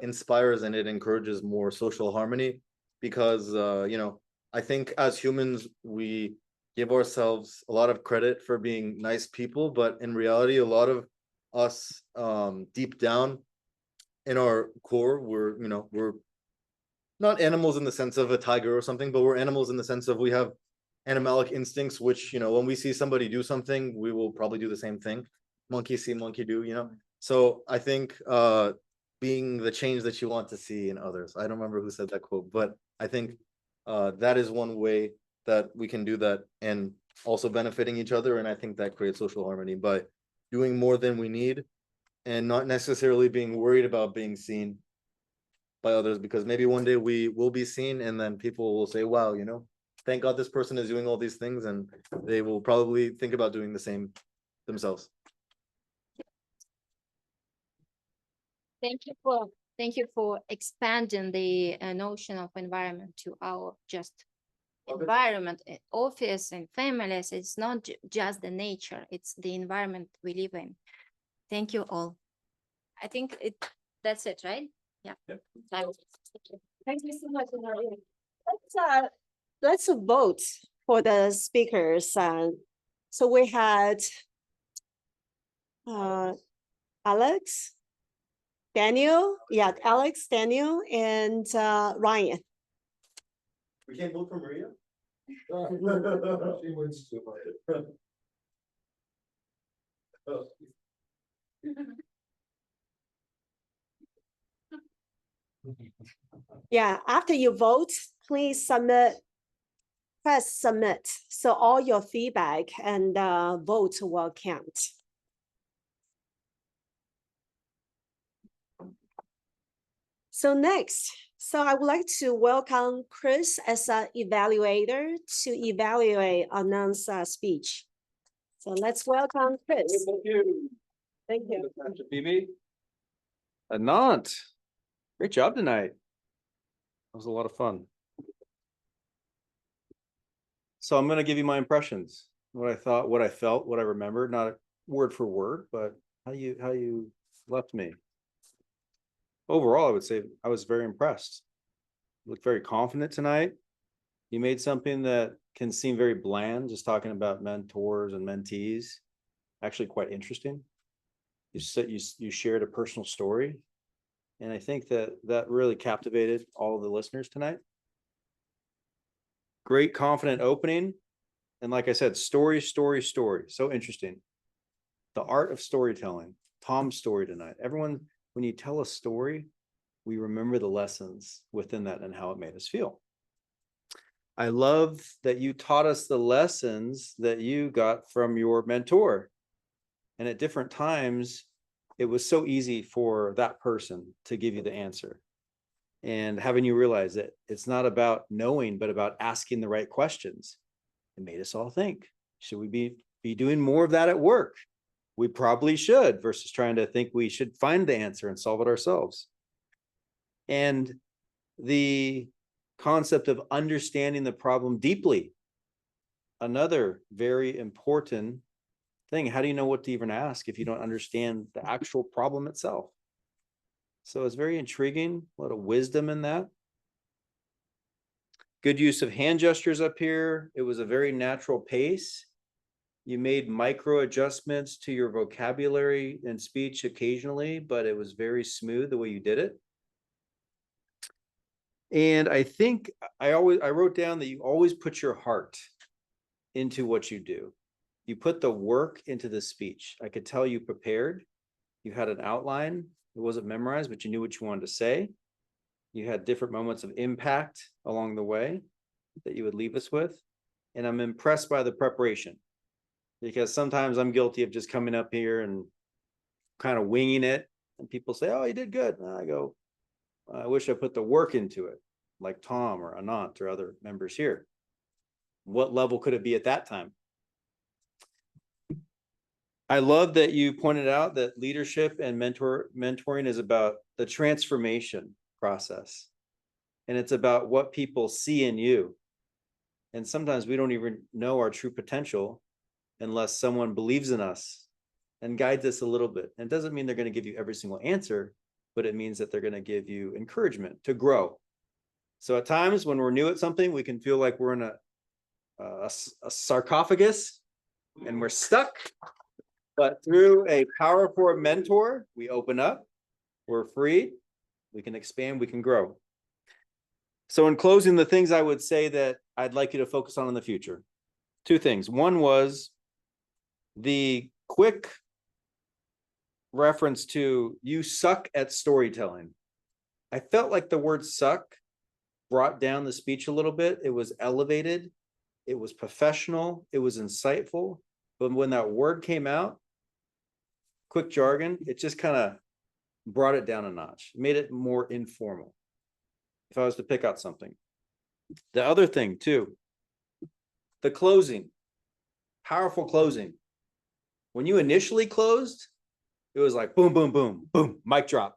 S5: inspires and it encourages more social harmony because you know, I think as humans we give ourselves a lot of credit for being nice people, but in reality a lot of us deep down in our core we're, you know, we're not animals in the sense of a tiger or something, but we're animals in the sense of we have animalic instincts, which, you know, when we see somebody do something, we will probably do the same thing. Monkey see, monkey do, you know? So I think being the change that you want to see in others. I don't remember who said that quote, but I think that is one way that we can do that and also benefiting each other. And I think that creates social harmony by doing more than we need and not necessarily being worried about being seen by others, because maybe one day we will be seen and then people will say, wow, you know, thank God this person is doing all these things, and they will probably think about doing the same themselves.
S12: Thank you for expanding the notion of environment to our just environment, office and families. It's not just the nature, it's the environment we live in. Thank you all. I think that's it, right? Yeah.
S3: Yep.
S6: Thank you so much. Let's vote for the speakers. So we had Alex, Daniel, yeah, Alex, Daniel, and Ryan.
S5: We can't vote for Maria?
S1: She wins too.
S6: Yeah, after you vote, please press submit. So all your feedback and vote will count. So next, I would like to welcome Chris as an evaluator to evaluate Anand's speech. So let's welcome Chris.
S3: Thank you.
S6: Thank you.
S3: Phoebe. Anant, great job tonight. That was a lot of fun. So I'm going to give you my impressions, what I thought, what I felt, what I remembered, not word for word, but how you left me. Overall, I would say I was very impressed. You looked very confident tonight. You made something that can seem very bland, just talking about mentors and mentees, actually quite interesting. You said you shared a personal story, and I think that really captivated all of the listeners tonight. Great confident opening. And like I said, story. So interesting. The art of storytelling. Tom's story tonight. Everyone, when you tell a story, we remember the lessons within that and how it made us feel. I love that you taught us the lessons that you got from your mentor. And at different times, it was so easy for that person to give you the answer. And having you realize that it's not about knowing, but about asking the right questions. It made us all think, should we be doing more of that at work? We probably should, versus trying to think we should find the answer and solve it ourselves. And the concept of understanding the problem deeply, another very important thing. How do you know what to even ask if you don't understand the actual problem itself? So it's very intriguing, a lot of wisdom in that. Good use of hand gestures up here. It was a very natural pace. You made micro adjustments to your vocabulary and speech occasionally, but it was very smooth the way you did it. And I think I wrote down that you always put your heart into what you do. You put the work into the speech. I could tell you prepared. You had an outline. It wasn't memorized, but you knew what you wanted to say. You had different moments of impact along the way that you would leave us with. And I'm impressed by the preparation, because sometimes I'm guilty of just coming up here and kind of winging it. And people say, oh, you did good. And I go, I wish I put the work into it, like Tom or Anant or other members here. What level could it be at that time? I love that you pointed out that leadership and mentoring is about the transformation process. And it's about what people see in you. And sometimes we don't even know our true potential unless someone believes in us and guides us a little bit. And it doesn't mean they're going to give you every single answer, but it means that they're going to give you encouragement to grow. So at times when we're new at something, we can feel like we're in a sarcophagus and we're stuck. But through a powerful mentor, we open up, we're free, we can expand, we can grow. So in closing, the things I would say that I'd like you to focus on in the future. Two things. One was the quick reference to you suck at storytelling. I felt like the word suck brought down the speech a little bit. It was elevated, it was professional, it was insightful. But when that word came out, quick jargon, it just kind of brought it down a notch, made it more informal. If I was to pick out something. The other thing too, the closing, powerful closing. When you initially closed, it was like boom, boom, boom, boom, mic drop.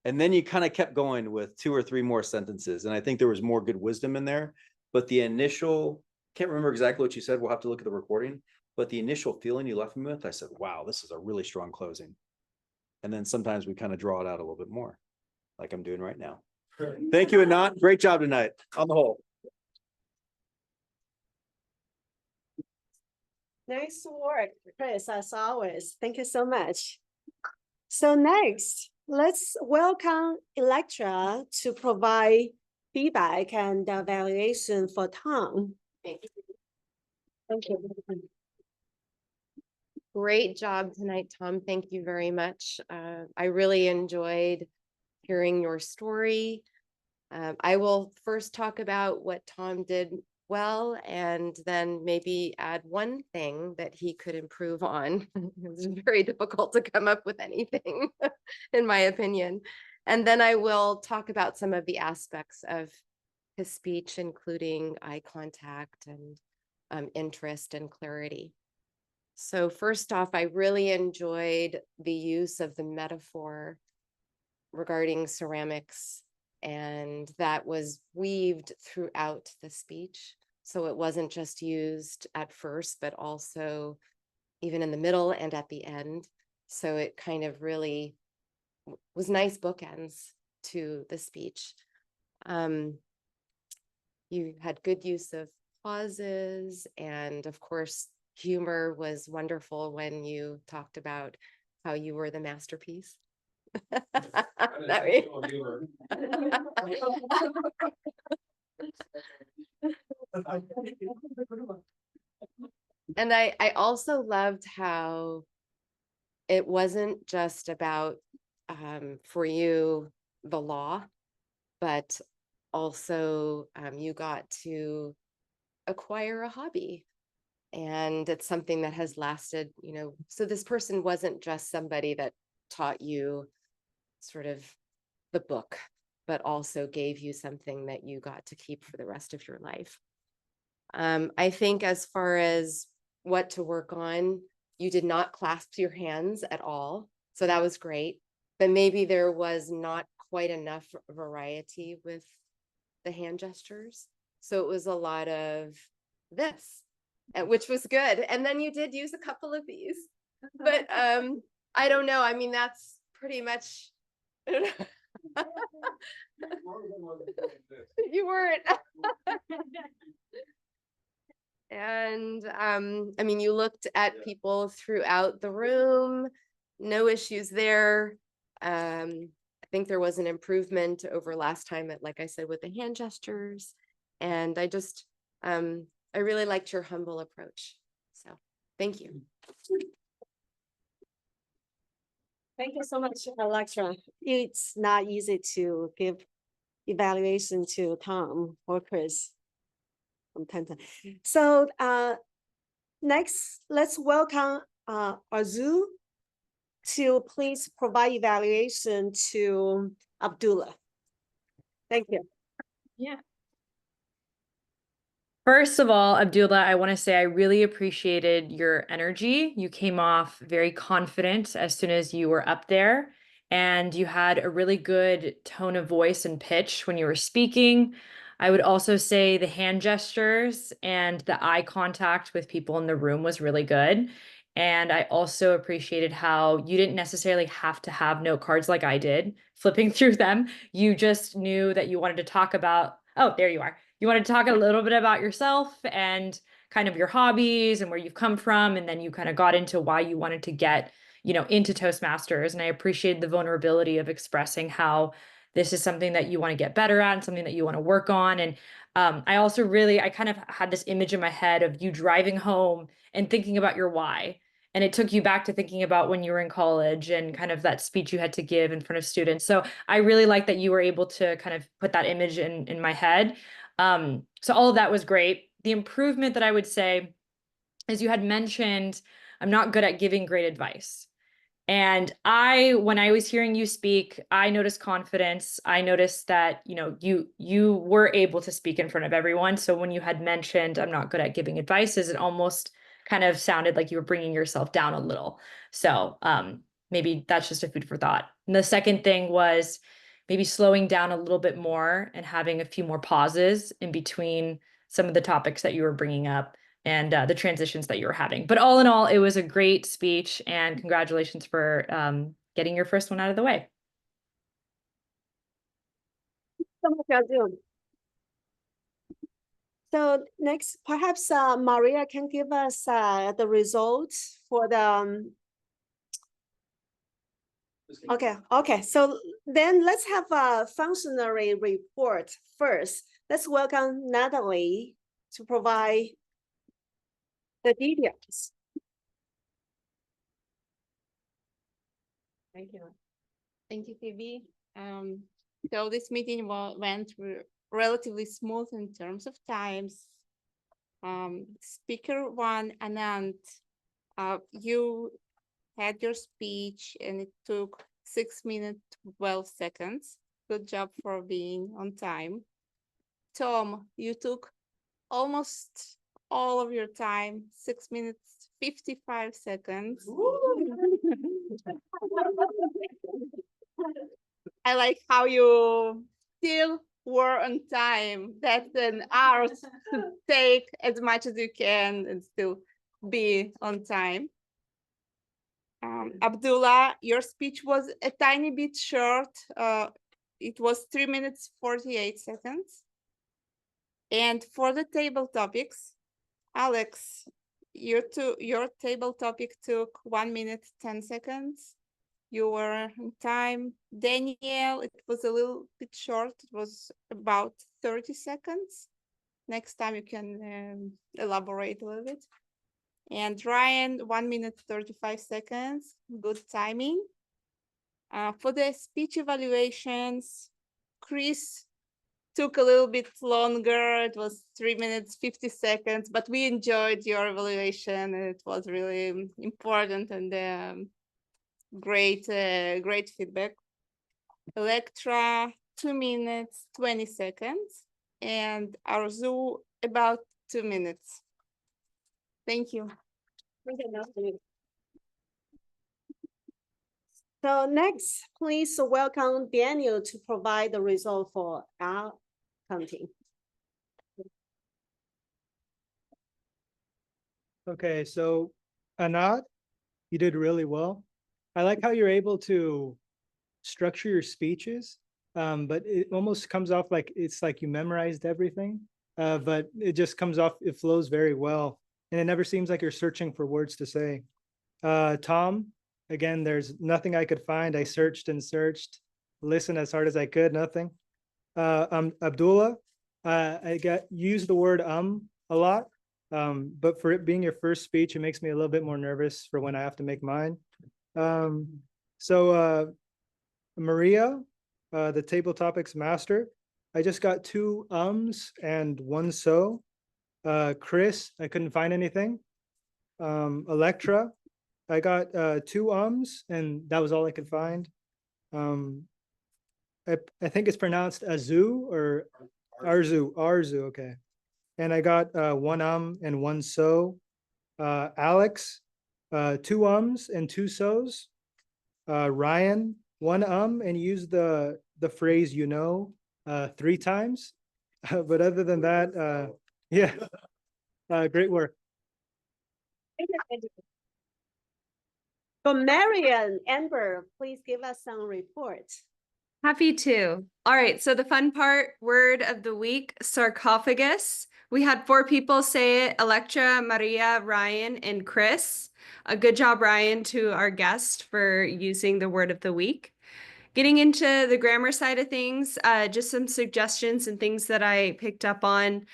S3: And then you kind of kept going with 2 or 3 more sentences. And I think there was more good wisdom in there. But the initial, can't remember exactly what you said. We'll have to look at the recording. But the initial feeling you left me with, I said, wow, this is a really strong closing. And then sometimes we kind of draw it out a little bit more, like I'm doing right now. Thank you, Anant. Great job tonight, on the whole.
S6: Nice work, Chris, as always. Thank you so much. So next, let's welcome Electra to provide feedback and evaluation for Tom. Thank you.
S10: Great job tonight, Tom. Thank you very much. I really enjoyed hearing your story. I will first talk about what Tom did well, and then maybe add one thing that he could improve on. It's very difficult to come up with anything, in my opinion. And then I will talk about some of the aspects of his speech, including eye contact and interest and clarity. So first off, I really enjoyed the use of the metaphor regarding ceramics, and that was weaved throughout the speech. So it wasn't just used at first, but also even in the middle and at the end. So it kind of really was nice bookends to the speech. You had good use of pauses, and of course, humor was wonderful when you talked about how you were the masterpiece. And I also loved how it wasn't just about for you the law, but also you got to acquire a hobby. And it's something that has lasted, you know, so this person wasn't just somebody that taught you sort of the book, but also gave you something that you got to keep for the rest of your life. I think as far as what to work on, you did not clasp your hands at all. So that was great. But maybe there was not quite enough variety with the hand gestures. So it was a lot of this, which was good. And then you did use a couple of these. But I don't know. I mean, that's pretty much. You weren't. And I mean, you looked at people throughout the room, no issues there. I think there was an improvement over last time, like I said, with the hand gestures. And I just, I really liked your humble approach. So Thank you.
S6: Thank you so much, Alexa. It's not easy to give evaluation to Tom or Chris from time to time. So next, let's welcome Arzu to please provide evaluation to Abdullah. Thank you.
S11: Yeah. First of all, Abdullah, I want to say I really appreciated your energy. You came off very confident as soon as you were up there, and you had a really good tone of voice and pitch when you were speaking. I would also say the hand gestures and the eye contact with people in the room was really good. And I also appreciated how you didn't necessarily have to have note cards like I did, flipping through them. You just knew that you wanted to talk about, oh, there you are. You wanted to talk a little bit about yourself and kind of your hobbies and where you've come from. And then you kind of got into why you wanted to get, into Toastmasters. And I appreciated the vulnerability of expressing how this is something that you want to get better at and something that you want to work on. And I kind of had this image in my head of you driving home and thinking about your why. And it took you back to thinking about when you were in college and kind of that speech you had to give in front of students. So I really like that you were able to kind of put that image in my head. So all of that was great. The improvement that I would say is you had mentioned, I'm not good at giving great advice. And when I was hearing you speak, I noticed confidence. I noticed that, you were able to speak in front of everyone. So when you had mentioned, I'm not good at giving advices, it almost kind of sounded like you were bringing yourself down a little. So maybe that's just a food for thought. And the second thing was maybe slowing down a little bit more and having a few more pauses in between some of the topics that you were bringing up and the transitions that you were having. But all in all, it was a great speech, and congratulations for getting your first one out of the way.
S6: So next, perhaps Maria can give us the results for the Okay, so then let's have a functionary report first. Let's welcome Natalie to provide the details.
S7: Thank you. Thank you, Phoebe. So this meeting went relatively smooth in terms of times. Speaker one, Anand, you had your speech and it took 6 minutes, 12 seconds. Good job for being on time. Tom, you took almost all of your time, 6 minutes, 55 seconds. I like how you still were on time. That's an art to take as much as you can and still be on time. Abdullah, your speech was a tiny bit short. It was 3 minutes, 48 seconds. And for the table topics, Alex, your table topic took 1 minute, 10 seconds. You were on time. Danielle, it was a little bit short. It was about 30 seconds. Next time you can elaborate a little bit. And Ryan, 1 minute, 35 seconds. Good timing. For the speech evaluations, Chris took a little bit longer. It was 3 minutes, 50 seconds, but we enjoyed your evaluation. It was really important and great feedback. Electra, 2 minutes, 20 seconds. And Arzu, about 2 minutes. Thank you.
S6: So next, please welcome Daniel to provide the result for our counting.
S8: Okay, so Anat, you did really well. I like how you're able to structure your speeches, but it almost comes off like it's like you memorized everything, but it just comes off, it flows very well. And it never seems like you're searching for words to say. Tom, again, there's nothing I could find. I searched and searched, listened as hard as I could, nothing. Abdullah, I used the word a lot, But for it being your first speech, it makes me a little bit more nervous for when I have to make mine. Maria, the table topics master, I just got 2 ums and 1 so. Chris, I couldn't find anything. Electra, I got 2 ums and that was all I could find. I think it's pronounced Azu or Arzu, okay. And I got 1 and 1 so. Alex, 2 ums and 2 so's. Ryan, 1 and used the phrase 3 times. But other than that, yeah, great work.
S6: So Marian, Amber, please give us some reports.
S9: Happy to. All right, so the fun part, word of the week, sarcophagus. We had 4 people say it, Electra, Maria, Ryan, and Chris. A good job, Ryan, to our guest for using the word of the week. Getting into the grammar side of things, just some suggestions and things that I picked up on.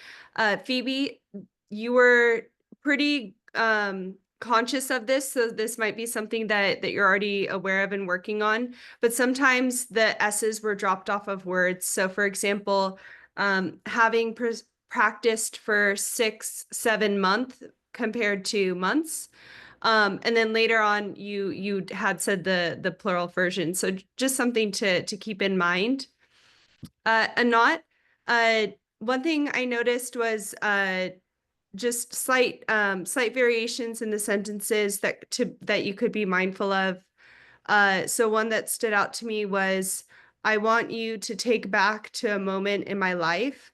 S9: Phoebe, you were pretty conscious of this, so this might be something that you're already aware of and working on, but sometimes the S's were dropped off of words. So for example, having practiced for 6-7 months compared to months. And then later on, you had said the plural version. So just something to keep in mind. Anat, one thing I noticed was just slight variations in the sentences that you could be mindful of. So one that stood out to me was, I want you to take back to a moment in my life.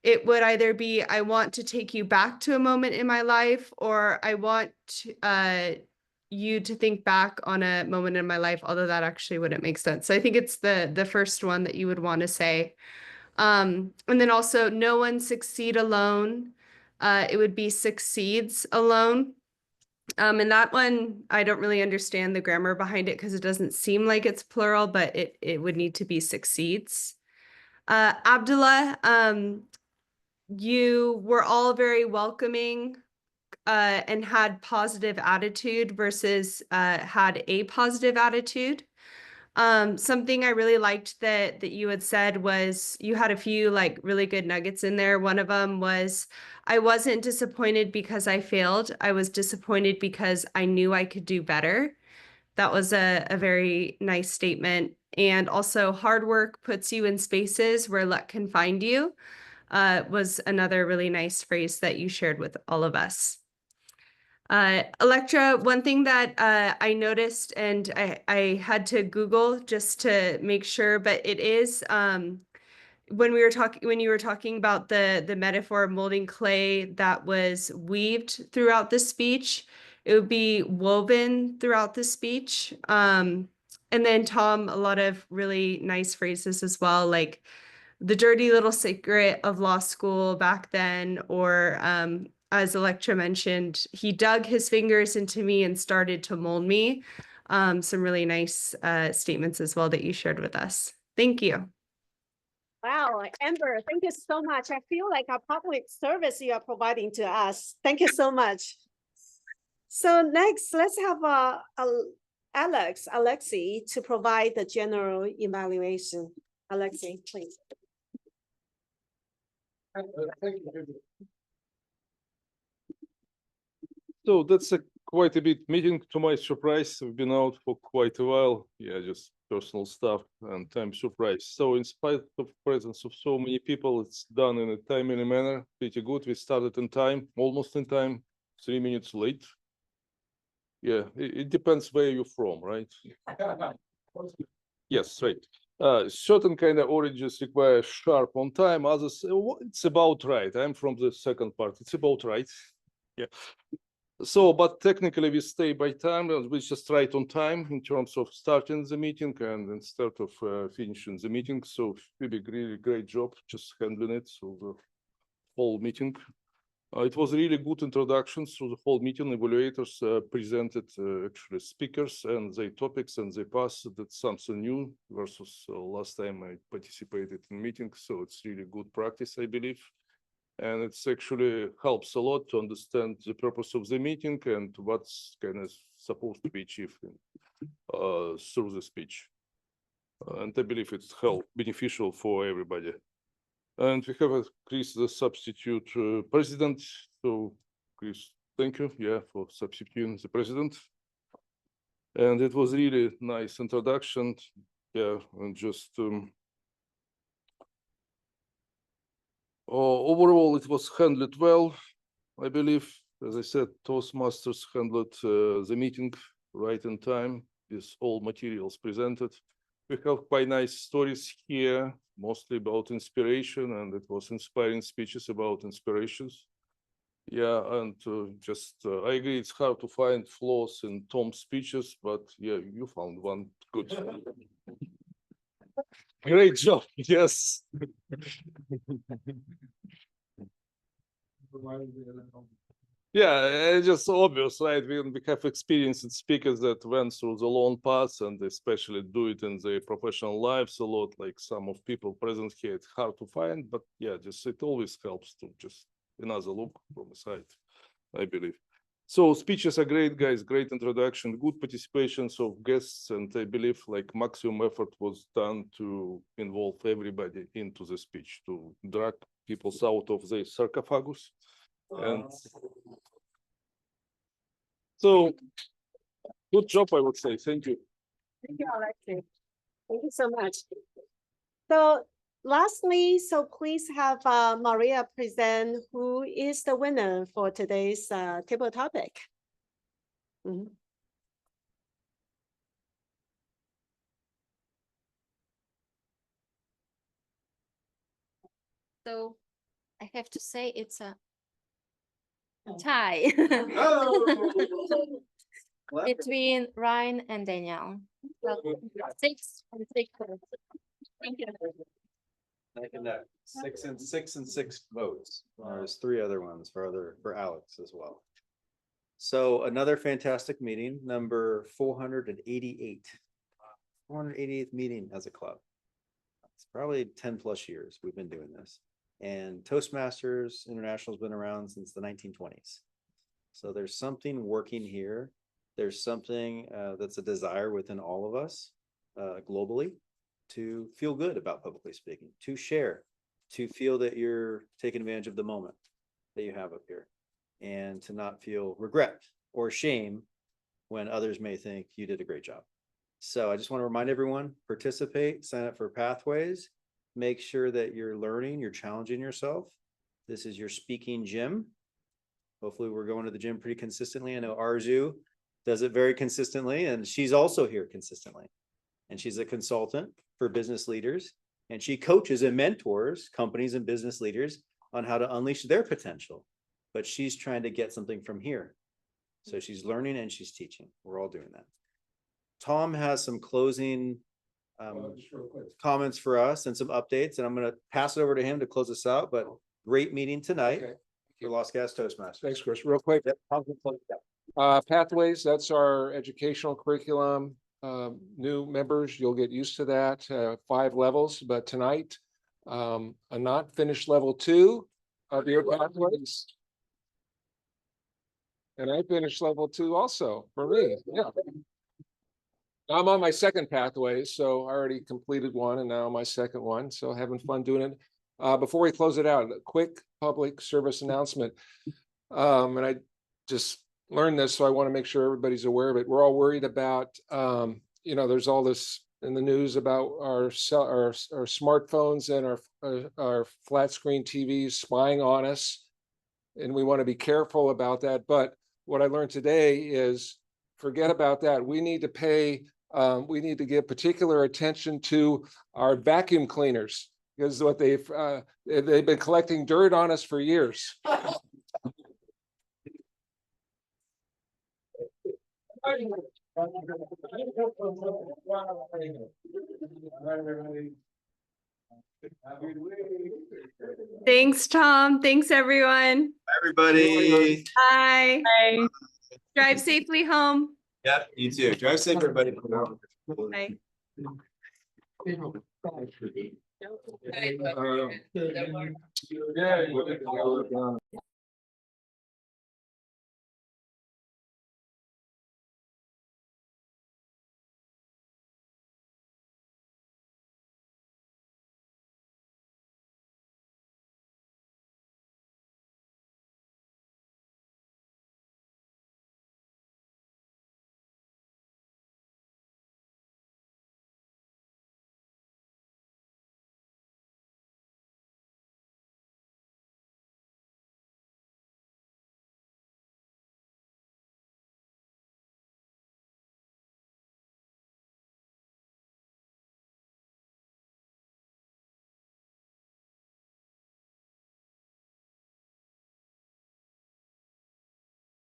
S9: It would either be, I want to take you back to a moment in my life, or I want you to think back on a moment in my life, although that actually wouldn't make sense. So I think it's the first one that you would want to say. And then also, no one succeed alone. It would be succeeds alone. And that one, I don't really understand the grammar behind it because it doesn't seem like it's plural, but it would need to be succeeds. Abdullah, you were all very welcoming and had positive attitude versus had a positive attitude. Something I really liked that you had said was, you had a few like really good nuggets in there. One of them was, I wasn't disappointed because I failed. I was disappointed because I knew I could do better. That was a very nice statement. And also, hard work puts you in spaces where luck can find you, was another really nice phrase that you shared with all of us. Electra, one thing that I noticed, and I had to Google just to make sure, but it is when you were talking about the metaphor of molding clay that was weaved throughout the speech, it would be woven throughout the speech. And then Tom, a lot of really nice phrases as well, like the dirty little secret of law school back then, or as Electra mentioned, he dug his fingers into me and started to mold me. Some really nice statements as well that you shared with us. Thank you.
S6: Wow, Amber, thank you so much. I feel like a public service you are providing to us. Thank you so much. So next, let's have Alexei to provide the general evaluation. Alexei, please.
S14: So that's quite a bit meeting to my surprise. We've been out for quite a while. Yeah, just personal stuff, and I'm surprised. So in spite of presence of so many people, it's done in a timely manner, pretty good. We started in time, almost in time, 3 minutes late. Yeah, it depends where you're from, right? Yes, right. Certain kind of origins require sharp on time, others, it's about right. I'm from the second part, it's about right. Yeah. So, but technically we stay by time, and we just right on time in terms of starting the meeting and instead of finishing the meeting. So Phoebe, really great job just handling it through the whole meeting. It was a really good introduction through the whole meeting. Evaluators presented actually speakers and their topics and their paths. That's something new versus last time I participated in meetings. So it's really good practice, I believe. And it's actually helps a lot to understand the purpose of the meeting and what's kind of supposed to be achieved through the speech. And I believe it's beneficial for everybody. And we have Chris, the substitute president. So Chris, thank you, for substituting the president. And it was really nice introduction, and just overall it was handled well, I believe. As I said, Toastmasters handled the meeting right in time with all materials presented. We have quite nice stories here, mostly about inspiration, and it was inspiring speeches about inspirations. And I agree, it's hard to find flaws in Tom's speeches, but you found one good. Great job, yes. It's just obvious, right? We have experienced speakers that went through the long paths and especially do it in their professional lives a lot, like some of people present here, it's hard to find, but it always helps to just another look from the side, I believe. So speeches are great, guys, great introduction, good participations of guests, and I believe like maximum effort was done to involve everybody into the speech, to drag people out of the sarcophagus. And so, good job, I would say. Thank you.
S6: Thank you, Alexei. Thank you so much. So lastly, so please have Maria present who is the winner for today's table topic.
S12: So I have to say it's a tie between Ryan and Danielle. So 6 and 6. Thank you.
S3: Making that 6 and 6 votes. There's 3 other ones for Alex as well. So another fantastic meeting, number 488. 488th meeting as a club. It's probably 10 plus years we've been doing this. And Toastmasters International has been around since the 1920s. So there's something working here. There's something that's a desire within all of us globally to feel good about publicly speaking, to share, to feel that you're taking advantage of the moment that you have up here, and to not feel regret or shame when others may think you did a great job. So I just want to remind everyone, participate, sign up for pathways, make sure that you're learning, you're challenging yourself. This is your speaking gym. Hopefully we're going to the gym pretty consistently. I know Arzu does it very consistently, and she's also here consistently. And she's a consultant for business leaders, and she coaches and mentors companies and business leaders on how to unleash their potential. But she's trying to get something from here. So she's learning and she's teaching. We're all doing that. Tom has some closing comments for us and some updates, and I'm going to pass it over to him to close us out. But great meeting tonight for Los Gatos Toastmasters.
S1: Thanks, Chris. Real quick. Pathways, that's our educational curriculum. New members, you'll get used to that. 5 levels, but tonight, a not finished level 2 of your pathways. And I finished level 2 also for me. I'm on my second pathway, so I already completed one and now my second one. So having fun doing it. Before we close it out, a quick public service announcement. And I just learned this, so I want to make sure everybody's aware of it. We're all worried about, there's all this in the news about our smartphones and our flat screen TVs spying on us. And we want to be careful about that. But what I learned today is forget about that. We need to give particular attention to our vacuum cleaners, because what they've been collecting dirt on us for years.
S9: Thanks, Tom. Thanks, everyone.
S3: Everybody.
S9: Bye. Bye. Drive safely home.
S3: Yep, you too. Drive safe, everybody.
S9: Bye.
S1: Yeah.